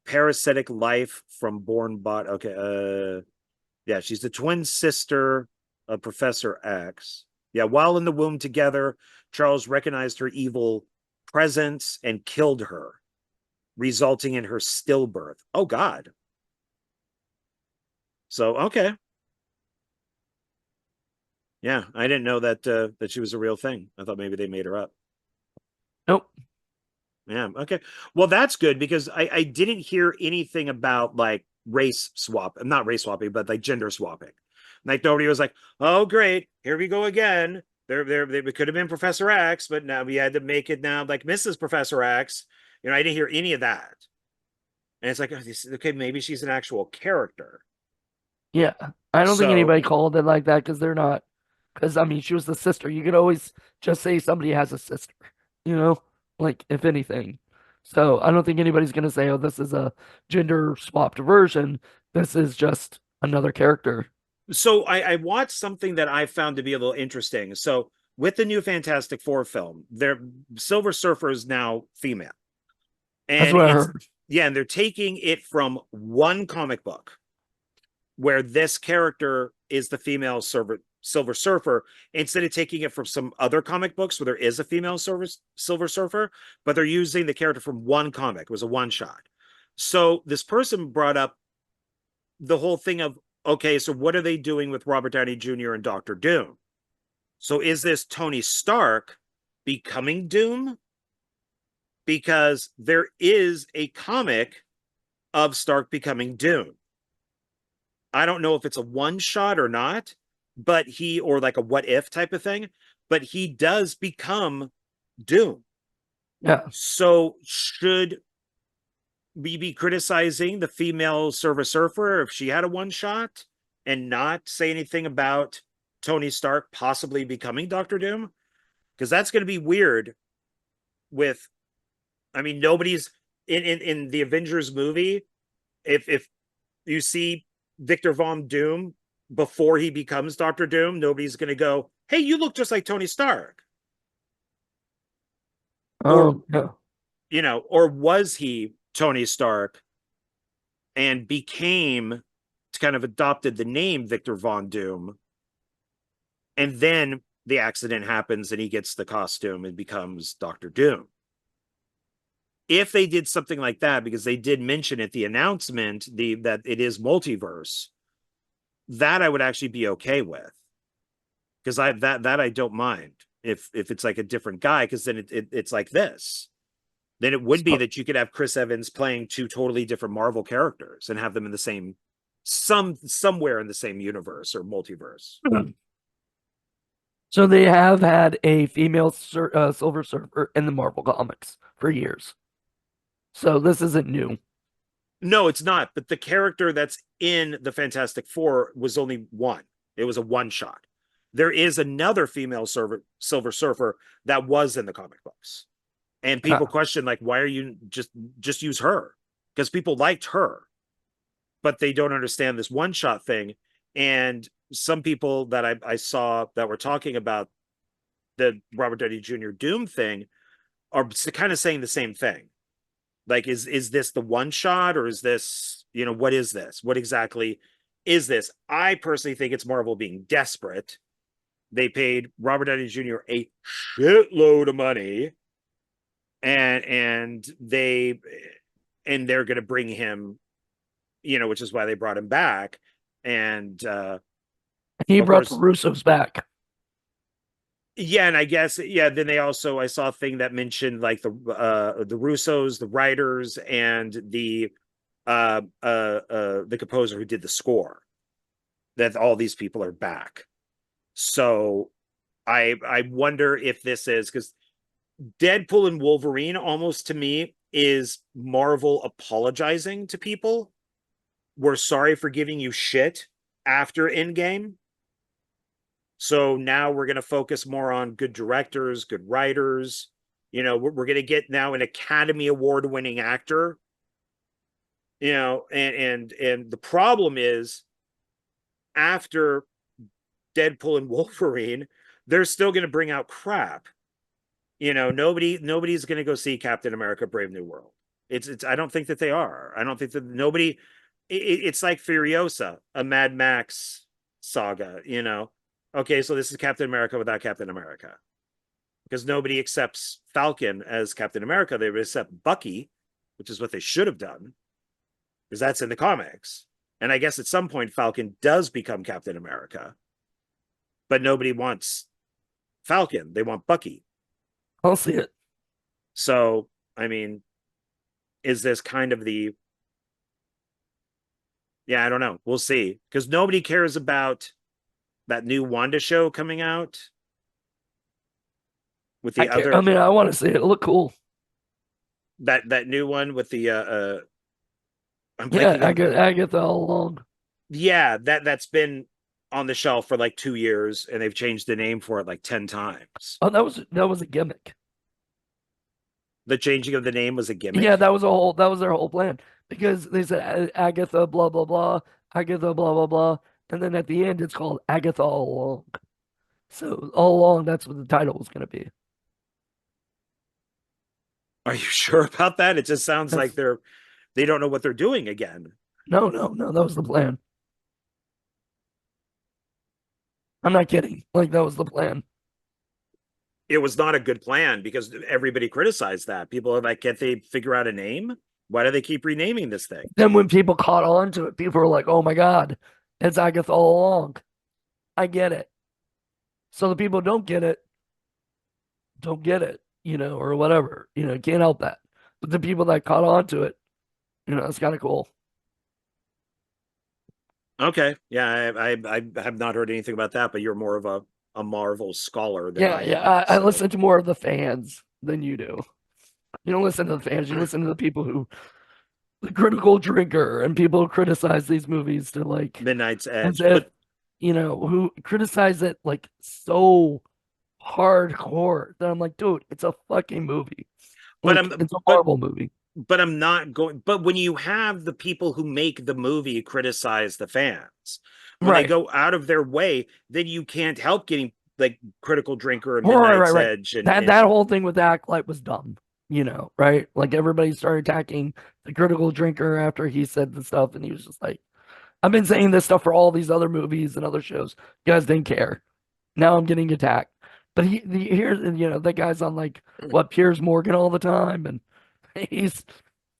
Parasitic life from born bot. Okay. Yeah, she's the twin sister of Professor X. Yeah, while in the womb together, Charles recognized her evil presence and killed her, resulting in her stillbirth. Oh God. So okay. Yeah, I didn't know that she was a real thing. I thought maybe they made her up. Nope. Yeah, okay. Well, that's good because I didn't hear anything about like race swap, not race swapping, but like gender swapping. Like nobody was like, "Oh, great, here we go again." They could have been Professor X, but now we had to make it now like Mrs. Professor X. I didn't hear any of that. And it's like, okay, maybe she's an actual character. Yeah. I don't think So anybody called it like that because they're not. Because, I mean, she was the sister. You could always just say somebody has a sister, you know, like if anything. So I don't think anybody's going to say, oh, this is a gender swapped version. This is just another character. so I watched something that I found to be a little interesting. So with the new Fantastic Four film, their Silver Surfer is now female. That's And what I it's heard. yeah, and they're taking it from one comic book where this character is the female Silver Surfer, instead of taking it from some other comic books where there is a female Silver Surfer, but they're using the character from one comic. It was a one shot. So this person brought up the whole thing of, okay, so what are they doing with Robert Downey Jr. and Doctor Doom? So is this Tony Stark becoming Doom? Because there is a comic of Stark becoming Doom. I don't know if it's a one shot or not, but or like a what if type of thing, but he does become Doom. Yeah. So should we be criticizing the female Silver Surfer if she had a one shot and not say anything about Tony Stark possibly becoming Doctor Doom? Because that's going to be weird with, I mean, nobody's in the Avengers movie. If you see Victor Von Doom before he becomes Doctor Doom, nobody's going to go, hey, you look just like Tony Stark. Or, Yeah. Or was he Tony Stark and became, kind of adopted the name Victor Von Doom, and then the accident happens and he gets the costume and becomes Doctor Doom? If they did something like that, because they did mention at the announcement that it is multiverse, that I would actually be okay with, because I don't mind if it's like a different guy, because then it's like this. Then it would be that you could have Chris Evans playing two totally different Marvel characters and have them in the same somewhere in the same universe or multiverse. So they have had a female Silver Surfer in the Marvel comics for years. So this isn't new. No, it's not. But the character that's in the Fantastic Four was only one. It was a one shot. There is another female Silver Surfer that was in the comic books, and people question, like, why are you just use her? Because people liked her, but they don't understand this one shot thing. And some people that I saw that were talking about the Robert Downey Jr. Doom thing are kind of saying the same thing. Like, is this the one shot, or is this, what is this? What exactly is this? I personally think it's Marvel being desperate. They paid Robert Downey Jr. a shitload of money, and they're going to bring him, which is why they brought him back. And he of brought the course, Russos back. yeah, and I guess, yeah, then I saw a thing that mentioned like the Russos, the writers, and the composer who did the score, that all these people are back. So I wonder if this is, because Deadpool and Wolverine almost to me is Marvel apologizing to people. We're sorry for giving you shit after Endgame. So now we're going to focus more on good directors, good writers. We're going to get now an Academy Award winning actor. And the problem is, after Deadpool and Wolverine, they're still going to bring out crap. Nobody's going to go see Captain America: Brave New World. It's I don't think that they are. I don't think that nobody. It's like Furiosa, a Mad Max saga. Okay, so this is Captain America without Captain America, because nobody accepts Falcon as Captain America. They would accept Bucky, which is what they should have done, because that's in the comics. And I guess at some point Falcon does become Captain America, but nobody wants Falcon. They want Bucky. I'll see it. So, I mean, is this kind of the... Yeah, I don't know. We'll see. Because nobody cares about that new Wanda show coming out with the other... I mean, I want to see it. It'll look cool. That new one with the I'm Yeah, blanking I get that all along. Yeah, that's been on the shelf for like 2 years, and they've changed the name for it like 10 times. Oh, that was a gimmick. The changing of the name was a gimmick. Yeah, that was their whole plan, because they said Agatha blah blah blah, Agatha blah blah blah, and then at the end it's called Agatha All Along. So all along, that's what the title was going to be. Are you sure about that? It just sounds That's, like they don't know what they're doing again. no, that was the plan. I'm not kidding. Like that was the plan. It was not a good plan because everybody criticized that. People are like, can't they figure out a name? Why do they keep renaming this thing? Then when people caught on to it, people were like, "Oh my God, it's Agatha all along." I get it. So the people who don't get it, or whatever. Can't help that. But the people that caught on to it, it's kind of cool. Okay, yeah, I have not heard anything about that, but you're more of a Marvel scholar than Yeah, I yeah. am. I So listen to more of the fans than you do. You don't listen to the fans. You listen to the people who, the critical drinker, and people who criticize these movies to like, Midnight's as Edge, if, but who criticize it like so hardcore that I'm like, dude, it's a fucking movie. but Like, I'm it's a but Marvel movie. but I'm not going. But when you have the people who make the movie criticize the fans, when they Right. go out of their way, then you can't help getting like Critical Drinker and Right, right, Midnight's right. Edge That whole thing with Acolyte was dumb, right? Like everybody started attacking the critical drinker after he said the stuff, and he was just like, I've been saying this stuff for all these other movies and other shows. You guys didn't care. Now I'm getting attacked. But here's that guy's on like what Piers Morgan all the time, and he's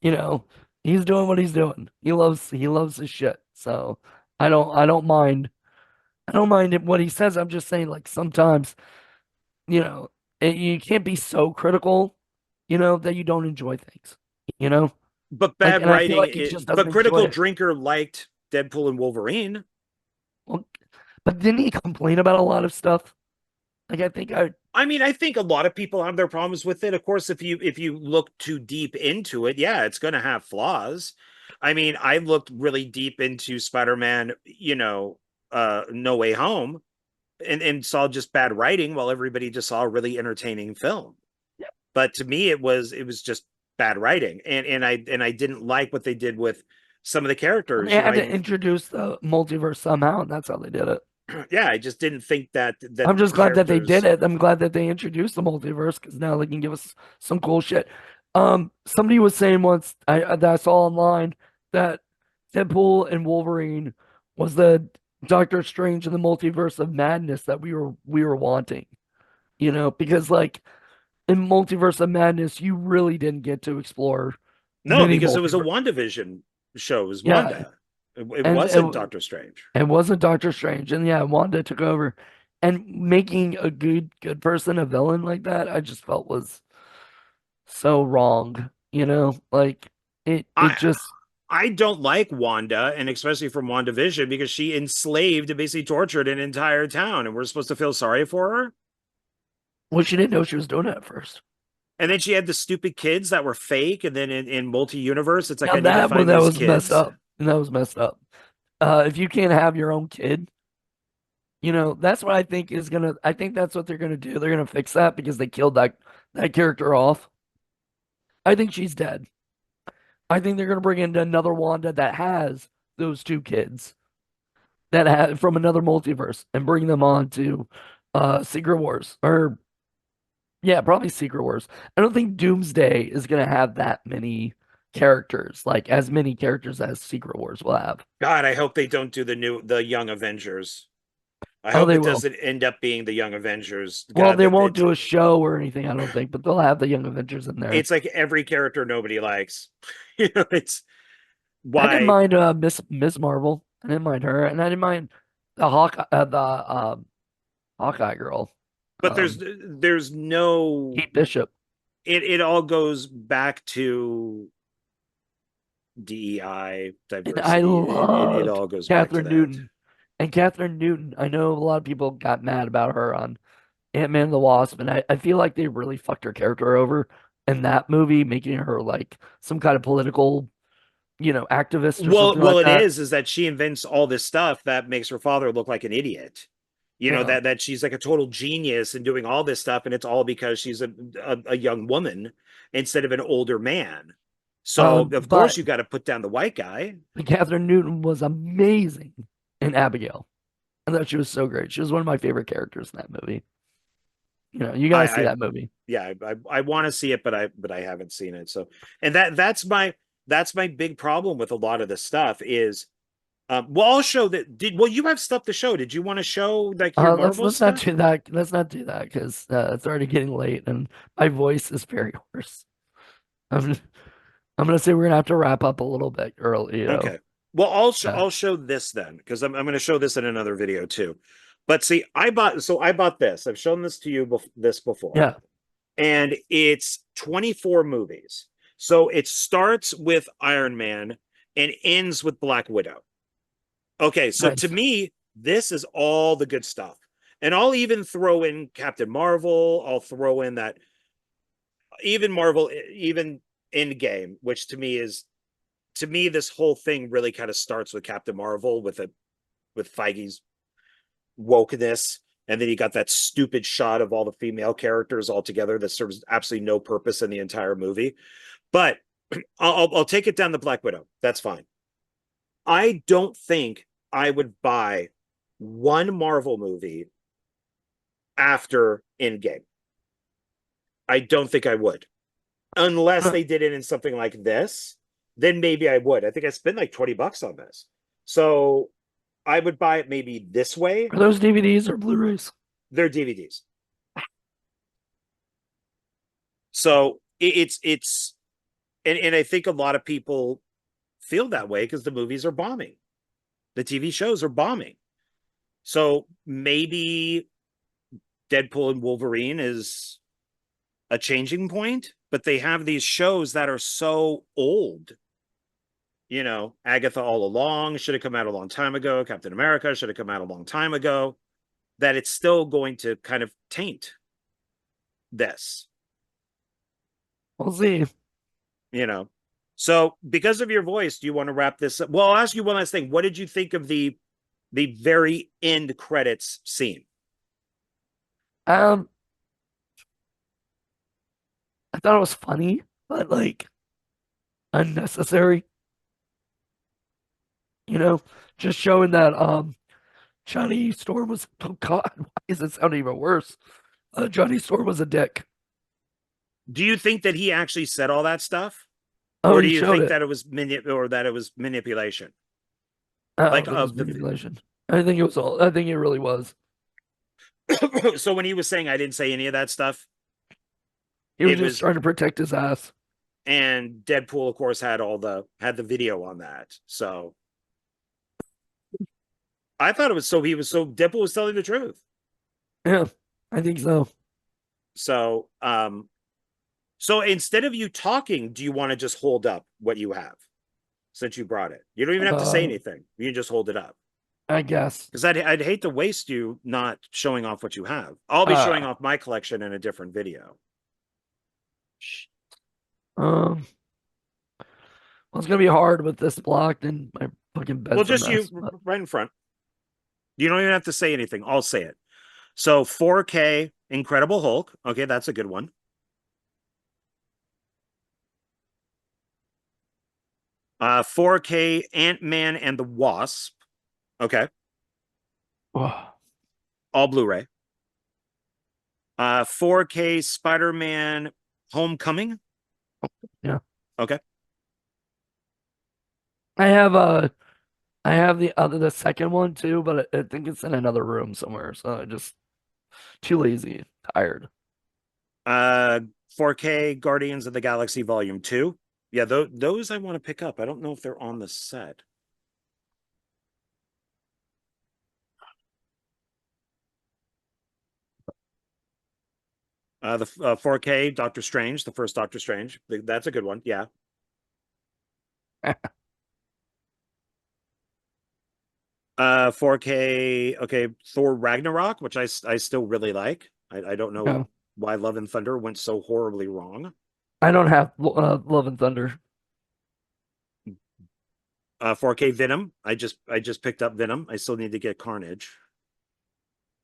you know he's doing what he's doing. He loves his shit. So I don't mind what he says. I'm just saying like sometimes you know you can't be so critical, that you don't enjoy things. You know, but like bad and I feel writing. like he just doesn't But enjoy Critical it. Drinker liked Deadpool and Wolverine. Well, but didn't he complain about a lot of stuff? Like I think I I mean, I think a lot of people have their problems with it. Of course, if you look too deep into it, yeah, it's going to have flaws. I mean, I looked really deep into Spider-Man, No Way Home, and saw just bad writing while everybody just saw a really entertaining film. But to me, it was just bad writing, and I didn't like what they did with some of the they characters. had to introduce the multiverse somehow, and that's how they did it. Yeah, I just didn't think that I'm just glad that they did characters. it. I'm glad that they introduced the multiverse because now they can give us some cool shit. Somebody was saying once that I saw online that Deadpool and Wolverine was the Doctor Strange in the multiverse of madness that we were wanting. Because like in Multiverse of Madness, you really didn't get to explore No, many because it was a multiverse. WandaVision show. It was Yeah, Wanda. It and wasn't Doctor Strange. it wasn't Doctor Strange, and yeah, Wanda took over, and making a good person a villain like that, I just felt was so wrong. Like it I just I don't like Wanda, and especially from WandaVision, because she enslaved and basically tortured an entire town, and we're supposed to feel sorry for her. well, she didn't know she was doing it at first. And then she had the stupid kids that were fake, and then in multi-universe, it's like Now I need to find that these was messed kids. up. And that was messed up. If you can't have your own kid, that's what I think is gonna. I think that's what they're gonna do. They're gonna fix that because they killed that character off. I think she's dead. I think they're gonna bring in another Wanda that has those two kids that have from another multiverse and bring them on to Secret Wars or yeah, probably Secret Wars. I don't think Doomsday is gonna have that many characters, like as many characters as Secret Wars will have. God, I hope they don't do the Young Avengers. I Oh, hope they it will. doesn't end up being the Young Avengers. Well, God, they that won't do a show or anything, I don't think, but they'll have the Young Avengers in there. it's like every character nobody likes. It's I didn't why. mind Miss Marvel. I didn't mind her, and I didn't mind the Hawkeye girl, But there's no. Kate Bishop. It all goes back to DEI And I diversity. It loved all goes back to Catherine that. Newton. And Catherine Newton, I know a lot of people got mad about her on Ant-Man and the Wasp, and I feel like they really fucked her character over in that movie, making her like some kind of political, activist or Well, something like it that. is that she invents all this stuff that makes her father look like an idiot. Yeah. That she's like a total genius and doing all this stuff, and it's all because she's a young woman instead of an older man. So of course But you got to put down the white guy. Catherine Newton was amazing in Abigail. I thought she was so great. She was one of my favorite characters in that movie. You gotta see I that movie. yeah, I want to see it, but I haven't seen it. So, and that's my big problem with a lot of this stuff is Well, I'll show that. Well, you have stuff to show. Did you want to show like your Let's Marvel let's not stuff? do that. Let's not do that because it's already getting late and my voice is very hoarse. I'm I'm gonna say we're gonna have to wrap up a little bit early, Okay. Well, Yeah. I'll show this then because I'm going to show this in another video too. But see, I bought this. I've shown this to you this before, Yeah. and it's 24 movies. So it starts with Iron Man and ends with Black Widow. Okay, so to Nice. me, this is all the good stuff. And I'll even throw in Captain Marvel. I'll throw in that even Marvel, even Endgame, which to me, this whole thing really kind of starts with Captain Marvel with Feige's wokeness, and then you got that stupid shot of all the female characters all together that serves absolutely no purpose in the entire movie. But I'll take it down to Black Widow. That's fine. I don't think I would buy one Marvel movie after Endgame. I don't think I would, unless Are they did it in something like this. Then maybe I would. I think I spent like $20 on this, so I would buy it maybe this way. those DVDs or Blu-rays? They're DVDs, so it's and I think a lot of people feel that way because the movies are bombing, the TV shows are bombing. So maybe Deadpool and Wolverine is a changing point, but they have these shows that are so old. You know, Agatha All Along should have come out a long time ago. Captain America should have come out a long time ago. That it's still going to kind of taint this, We'll see. you know. So, because of your voice, do you want to wrap this up? Well, I'll ask you one last thing. What did you think of the very end credits scene? Um, I thought it was funny, but like unnecessary. You know, just showing that Johnny Storm was, oh God, why does it sound even worse? Johnny Storm was a dick. Do you think that he actually said all that stuff, Oh, or do he you showed think it. that it was manipulation, I don't like think it was of the? manipulation. I think it was all. I think it really was. So when he was saying I didn't say any of that stuff, He was it just was, trying to protect his ass. and Deadpool, of course, had the video on that. So I thought it was so Deadpool was telling the truth. Yeah, I think so. So so instead of you talking, do you want to just hold up what you have since you brought it? You don't even have to say Uh, anything. You can just hold it up. I guess. Because I'd hate to waste you not showing off what you have. I'll be showing Uh, off my collection in a different video. um, well, it's gonna be hard with this blocked and my fucking Well, bed's a just you mess. But right in front. You don't even have to say anything. I'll say it. So 4K Incredible Hulk. Okay, that's a good one. 4K Ant-Man and the Wasp. Okay, oh, all Blu-ray. 4K Spider-Man Homecoming. yeah, Okay. I have I have the second one too, but I think it's in another room somewhere. So I just too lazy, tired. Uh 4K Guardians of the Galaxy Volume 2. Yeah, those I want to pick up. I don't know if they're on the set. The 4K Doctor Strange, the first Doctor Strange. That's a good one. Yeah. 4K. Okay, Thor Ragnarok, which I still really like. I don't know Yeah. why Love and Thunder went so horribly wrong. I don't have Love and Thunder. 4K Venom. I just picked up Venom. I still need to get Carnage.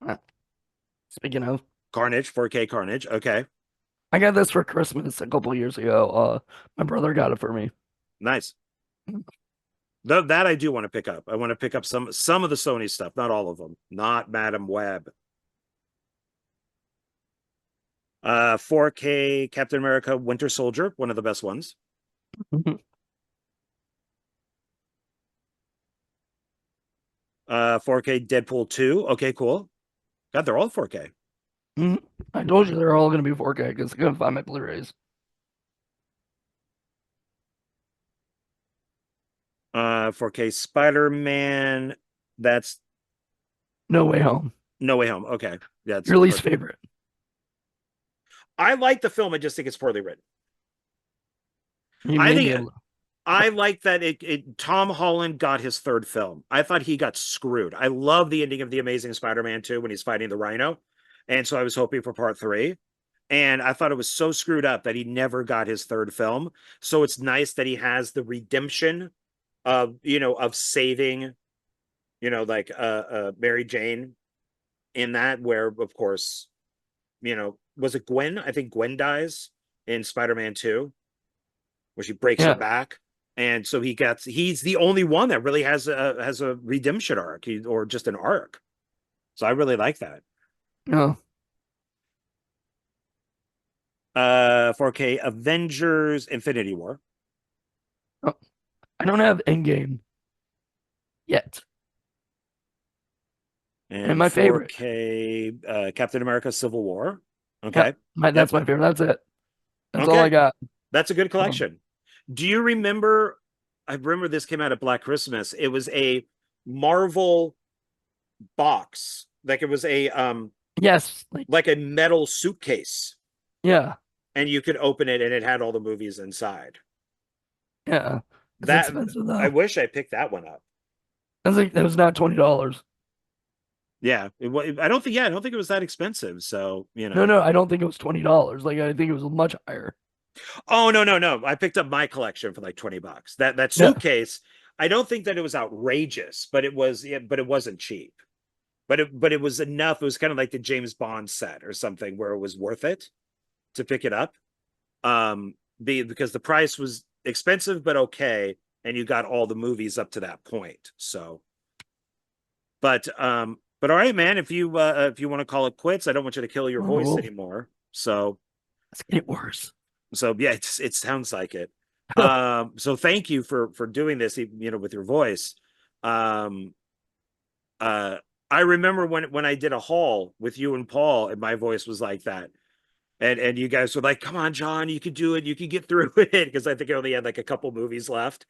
Uh, Speaking of, Carnage, 4K Carnage. Okay, I got this for Christmas a couple years ago. My brother got it for me. nice. That I do want to pick up. I want to pick up some of the Sony stuff, not all of them. Not Madam Web. 4K Captain America Winter Soldier, one of the best ones. 4K Deadpool 2. Okay, cool. God, they're all 4K. Mhm. I told you they're all going to be 4K because I couldn't find my Blu-rays. 4K Spider-Man. That's No Way Home. No Way Home. Okay. That's Your least perfect. favorite. I like the film. I just think it's poorly written. You I may be think able to. I like that Tom Holland got his third film. I thought he got screwed. I love the ending of The Amazing Spider-Man 2 when he's fighting the Rhino. And so I was hoping for part three. And I thought it was so screwed up that he never got his third film. So it's nice that he has the redemption of, of saving, like Mary Jane in that, where of course, was it Gwen? I think Gwen dies in Spider-Man 2, where she breaks her Yeah. back. And so he's the only one that really has a redemption arc, or just an arc. So I really like that. No. 4K Avengers Infinity War. Oh, I don't have Endgame yet. And And my favorite. 4K Captain America Civil War. Yeah. Okay. That's Yep. my favorite. That's it. That's all I Okay. got. That's a good Um, collection. Do you remember? I remember this came out at Black Christmas. It was a Marvel box. Like it was yes. Like, like a metal suitcase. yeah. And you could open it and it had all the movies inside. Yeah. It's That expensive I though. wish I picked that one up. I was like, that was not $20. Yeah, I don't think. Yeah, I don't think it was that expensive. So No, no, I don't think it was $20. Like, I think it was much higher. Oh, no, no, no! I picked up my collection for like $20. That Yeah. suitcase. I don't think that it was outrageous, but it was. Yeah, but it wasn't cheap. But it was enough. It was kind of like the James Bond set or something where it was worth it to pick it up. Because the price was expensive but okay, and you got all the movies up to that point. So, but all right, man. If you want to call it quits, I don't want you to kill your Oh, voice well, anymore. it's getting worse. So yeah, it sounds like it. So thank you for doing this, with your voice. Um, uh, I remember when I did a haul with you and Paul, and my voice was like that. And you guys were like, "Come on, John, you can do it. You can get through it." Because I think I only had like a couple movies left,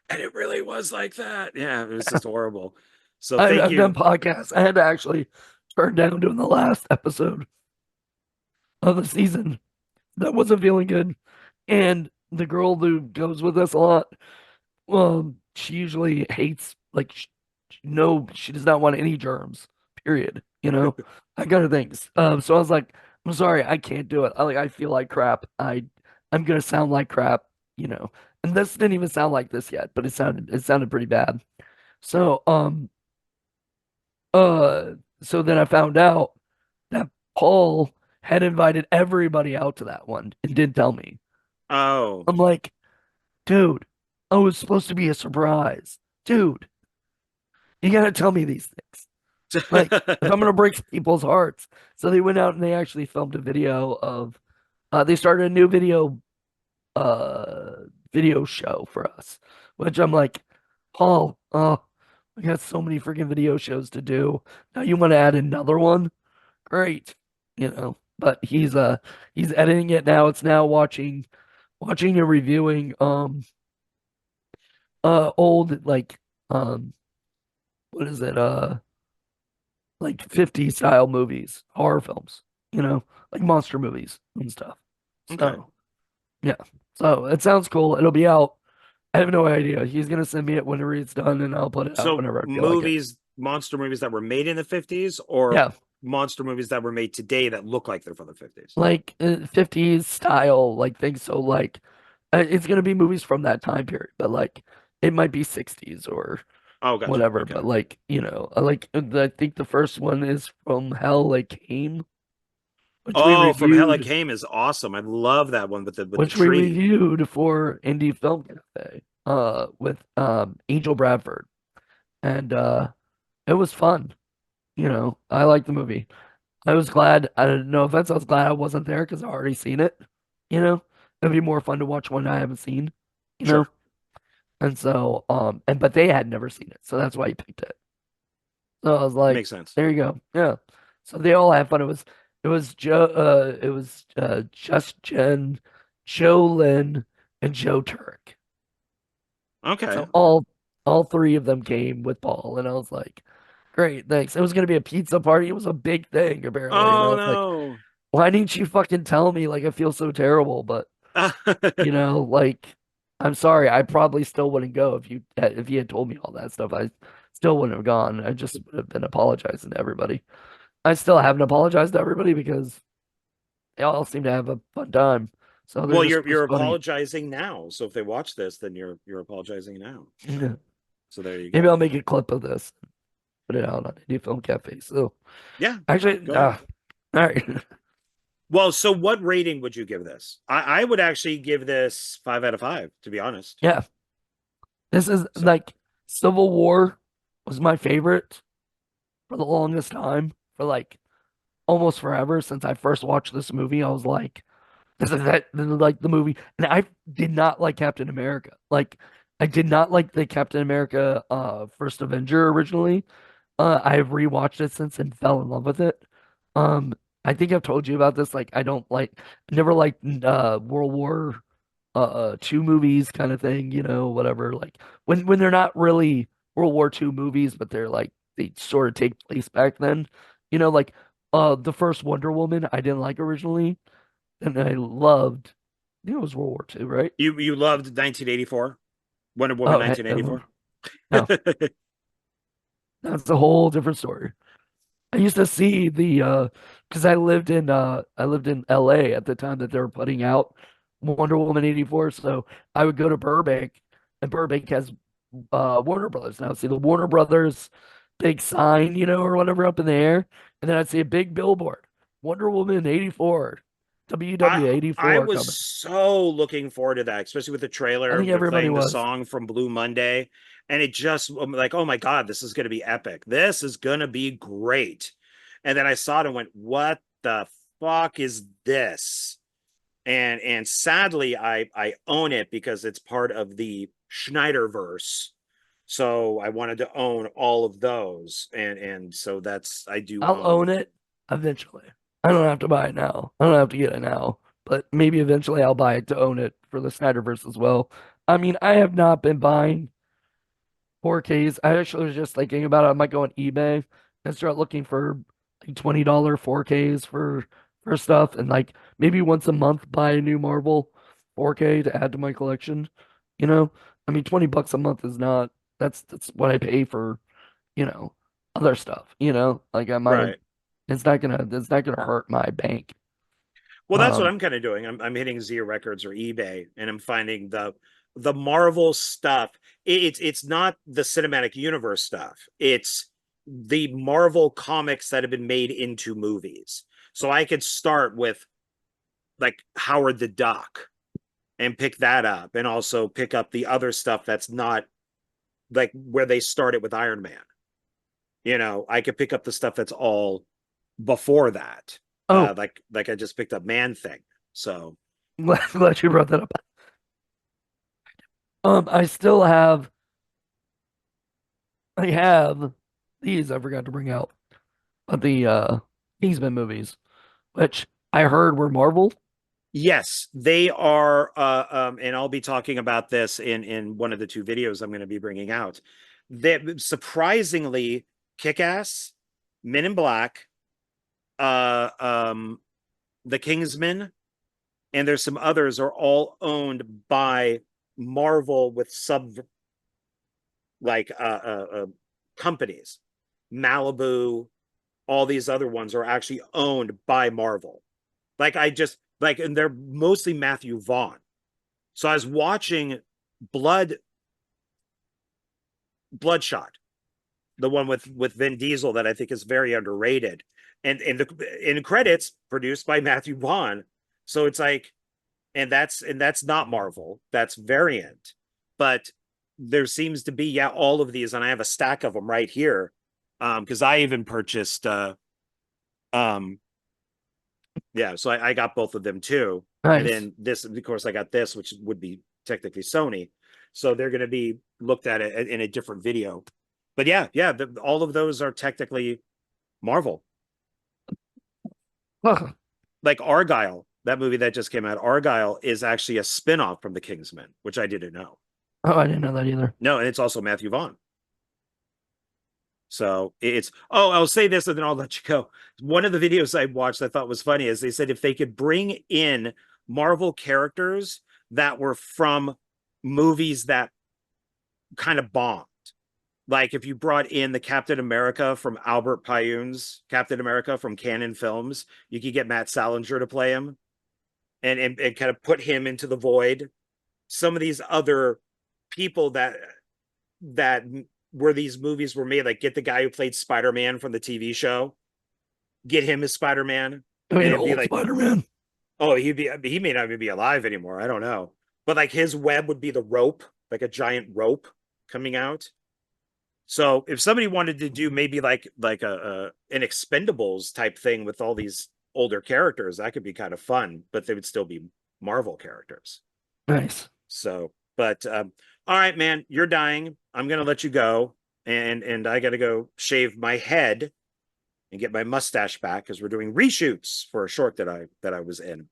and it really was like that. Yeah, it was just horrible. So thank I've done you. podcasts. I had to actually turn down doing the last episode of the season. That wasn't feeling good. And the girl who goes with us a lot, she usually hates, like, no, she does not want any germs, period. That kind of things. So I was like, I'm sorry, I can't do it. I feel like crap. I'm gonna sound like crap, you know. And this didn't even sound like this yet, but it sounded pretty bad. So, uh, so then I found out that Paul had invited everybody out to that one and didn't tell me. Oh, I'm like, dude, oh, it's supposed to be a surprise. Dude, you gotta tell me these things. Like, if I'm gonna break people's hearts. So they went out and they actually filmed a video of they started a new uh video show for us, which I'm like, Paul, oh, we got so many freaking video shows to do. Now you want to add another one? Great. But he's editing it now. It's now watching and reviewing old, like, what is it, like 50 style movies, horror films, like monster movies and stuff. okay. So yeah. So it sounds cool. It'll be out. I have no idea. He's gonna send me it whenever it's done, and I'll put it out So whenever I feel like it. movies, monster movies that were made in the 50s, or Yeah, monster movies that were made today that look like they're from the 50s? like 50s style, like things. So like, it's gonna be movies from that time period, but like it might be 60s or Oh, gotcha. whatever. Okay. But like, I think the first one is From Hell Like Came, which we Oh, From Hell I reviewed, Came is awesome. I love that one with the which we tree. reviewed for Indie Film Cafe, with Angel Bradford, and it was fun. I liked the movie. I was glad. No offense, I was glad I wasn't there because I already seen it. It'd be more fun to watch one I haven't seen. You know, Sure. and so but they had never seen it, so that's why he picked it. So I was like, Makes sense. there you go. Yeah. So they all had fun. It was Joe Just Jen, Joe Lynn, and Joe Turk. Okay. So all three of them came with Paul, and I was like, great, thanks. It was gonna be a pizza party. It was a big thing apparently, and I Oh was like, no. why didn't you fucking tell me? Like I feel so terrible, but like I'm sorry. I probably still wouldn't go if you had told me all that stuff. I still wouldn't have gone. I just would have been apologizing to everybody. I still haven't apologized to everybody because they all seem to have a fun time. So they're Well, just you're most funny. apologizing now. So if they watch this, then you're apologizing now. So there you Maybe go. I'll make a clip of this, put it out on Indie Film Cafe. So Yeah, actually, go ahead. all right. Well, so what rating would you give this? I would actually give this 5 out of 5, to be honest. Yeah, this is So like Civil War was my favorite for the longest time, for like almost forever since I first watched this movie. I was like, this is like the movie, and I did not like Captain America. Like, I did not like the Captain America First Avenger originally. I've rewatched it since and fell in love with it. Um, I think I've told you about this. Like, I never liked World War two movies kind of thing, whatever. Like when they're not really World War II movies, but they're like they sort of take place back then. Like the first Wonder Woman I didn't like originally, and I loved. I think it was World War II, right? you loved 1984, Wonder Woman Oh, 1984. no, that's a whole different story. I used to see the because I lived in LA at the time that they were putting out Wonder Woman 84. So I would go to Burbank, and Burbank has Warner Brothers now. See the Warner Brothers big sign, or whatever up in the air, and then I'd see a big billboard, Wonder Woman 84, I WW I 84 was coming. so looking forward to that, especially with the I trailer. think They're everybody playing the was. song from Blue Monday, and it just I'm like, oh my God, this is going to be epic. This is going to be great. And then I saw it and went, what the fuck is this? And sadly, I own it because it's part of the Schneiderverse. So I wanted to own all of those, and so that's I do I'll own. own it eventually. I don't have to buy it now. I don't have to get it now, but maybe eventually I'll buy it to own it for the Snyderverse as well. I mean, I have not been buying 4Ks. I actually was just thinking about it. I might go on eBay and start looking for like $20 4Ks for stuff, and like maybe once a month buy a new Marvel 4K to add to my collection. You know, I mean, $20 a month is not. That's what I pay for. You know, other stuff. Like I might have. Right. It's not gonna hurt my bank. Well, that's what Um, I'm kind of doing. I'm hitting Z Records or eBay, and I'm finding the Marvel stuff. It's not the cinematic universe stuff. It's the Marvel comics that have been made into movies. So I could start with like Howard the Duck and pick that up, and also pick up the other stuff that's not like where they started with Iron Man. I could pick up the stuff that's all before that. oh, Like I just picked up Man Thing. So glad you brought that up. I still have. I have these I forgot to bring out, but the Kingsman movies, which I heard were Marvel. yes, they are. And I'll be talking about this in one of the two videos I'm going to be bringing out. That surprisingly, Kick-Ass, Men in Black, uh, um, The Kingsman, and there's some others are all owned by Marvel with sub like companies. Malibu, all these other ones are actually owned by Marvel. Like I just like, and they're mostly Matthew Vaughn. So I was watching Blood Bloodshot, the one with Vin Diesel that I think is very underrated, and in credits produced by Matthew Vaughn. So it's like, and that's not Marvel, that's Variant, but there seems to be all of these, and I have a stack of them right here, because I even purchased um yeah, so I got both of them too. And Nice. then this, of course, I got this, which would be technically Sony. So they're going to be looked at it in a different video. But yeah, all of those are technically Marvel. Ugh. Like Argyle, that movie that just came out, Argyle is actually a spin-off from The Kingsman, which I didn't know. Oh, I didn't know that either. No, and it's also Matthew Vaughn. So it's, oh, I'll say this and then I'll let you go. One of the videos I watched I thought was funny is they said if they could bring in Marvel characters that were from movies that kind of bombed. Like if you brought in the Captain America from Albert Pyun's Captain America from Canon Films, you could get Matt Salinger to play him and kind of put him into the void. Some of these other people that where these movies were made, like get the guy who played Spider-Man from the TV show, get him as Spider-Man, I mean, and it'd be old like, Spider-Man. oh, he may not even be alive anymore. I don't know, but like his web would be the rope, like a giant rope coming out. So if somebody wanted to do maybe like a an Expendables type thing with all these older characters, that could be kind of fun, but they would still be Marvel characters. Nice. So, but all right, man, you're dying. I'm gonna let you go, and I gotta go shave my head and get my mustache back because we're doing reshoots for a short that I was in.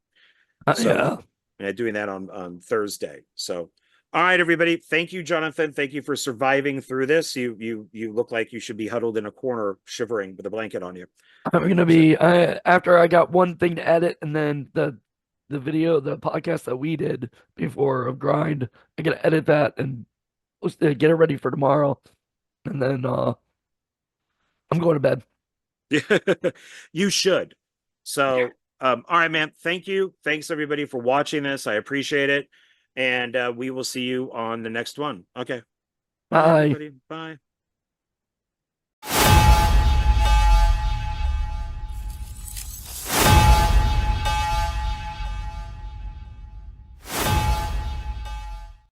So, Yeah. and doing that on Thursday. So, all right, everybody. Thank you, Jonathan. Thank you for surviving through this. You look like you should be huddled in a corner, shivering with a blanket on you. I'm gonna So, be after I got one thing to edit, and then the video, the podcast that we did before of Grind, I gotta edit that and get it ready for tomorrow, and then I'm going to bed. you should. So, all right, man. Thank you. Thanks everybody for watching this. I appreciate it. And we will see you on the next one. Okay. Bye, Bye. everybody. Bye.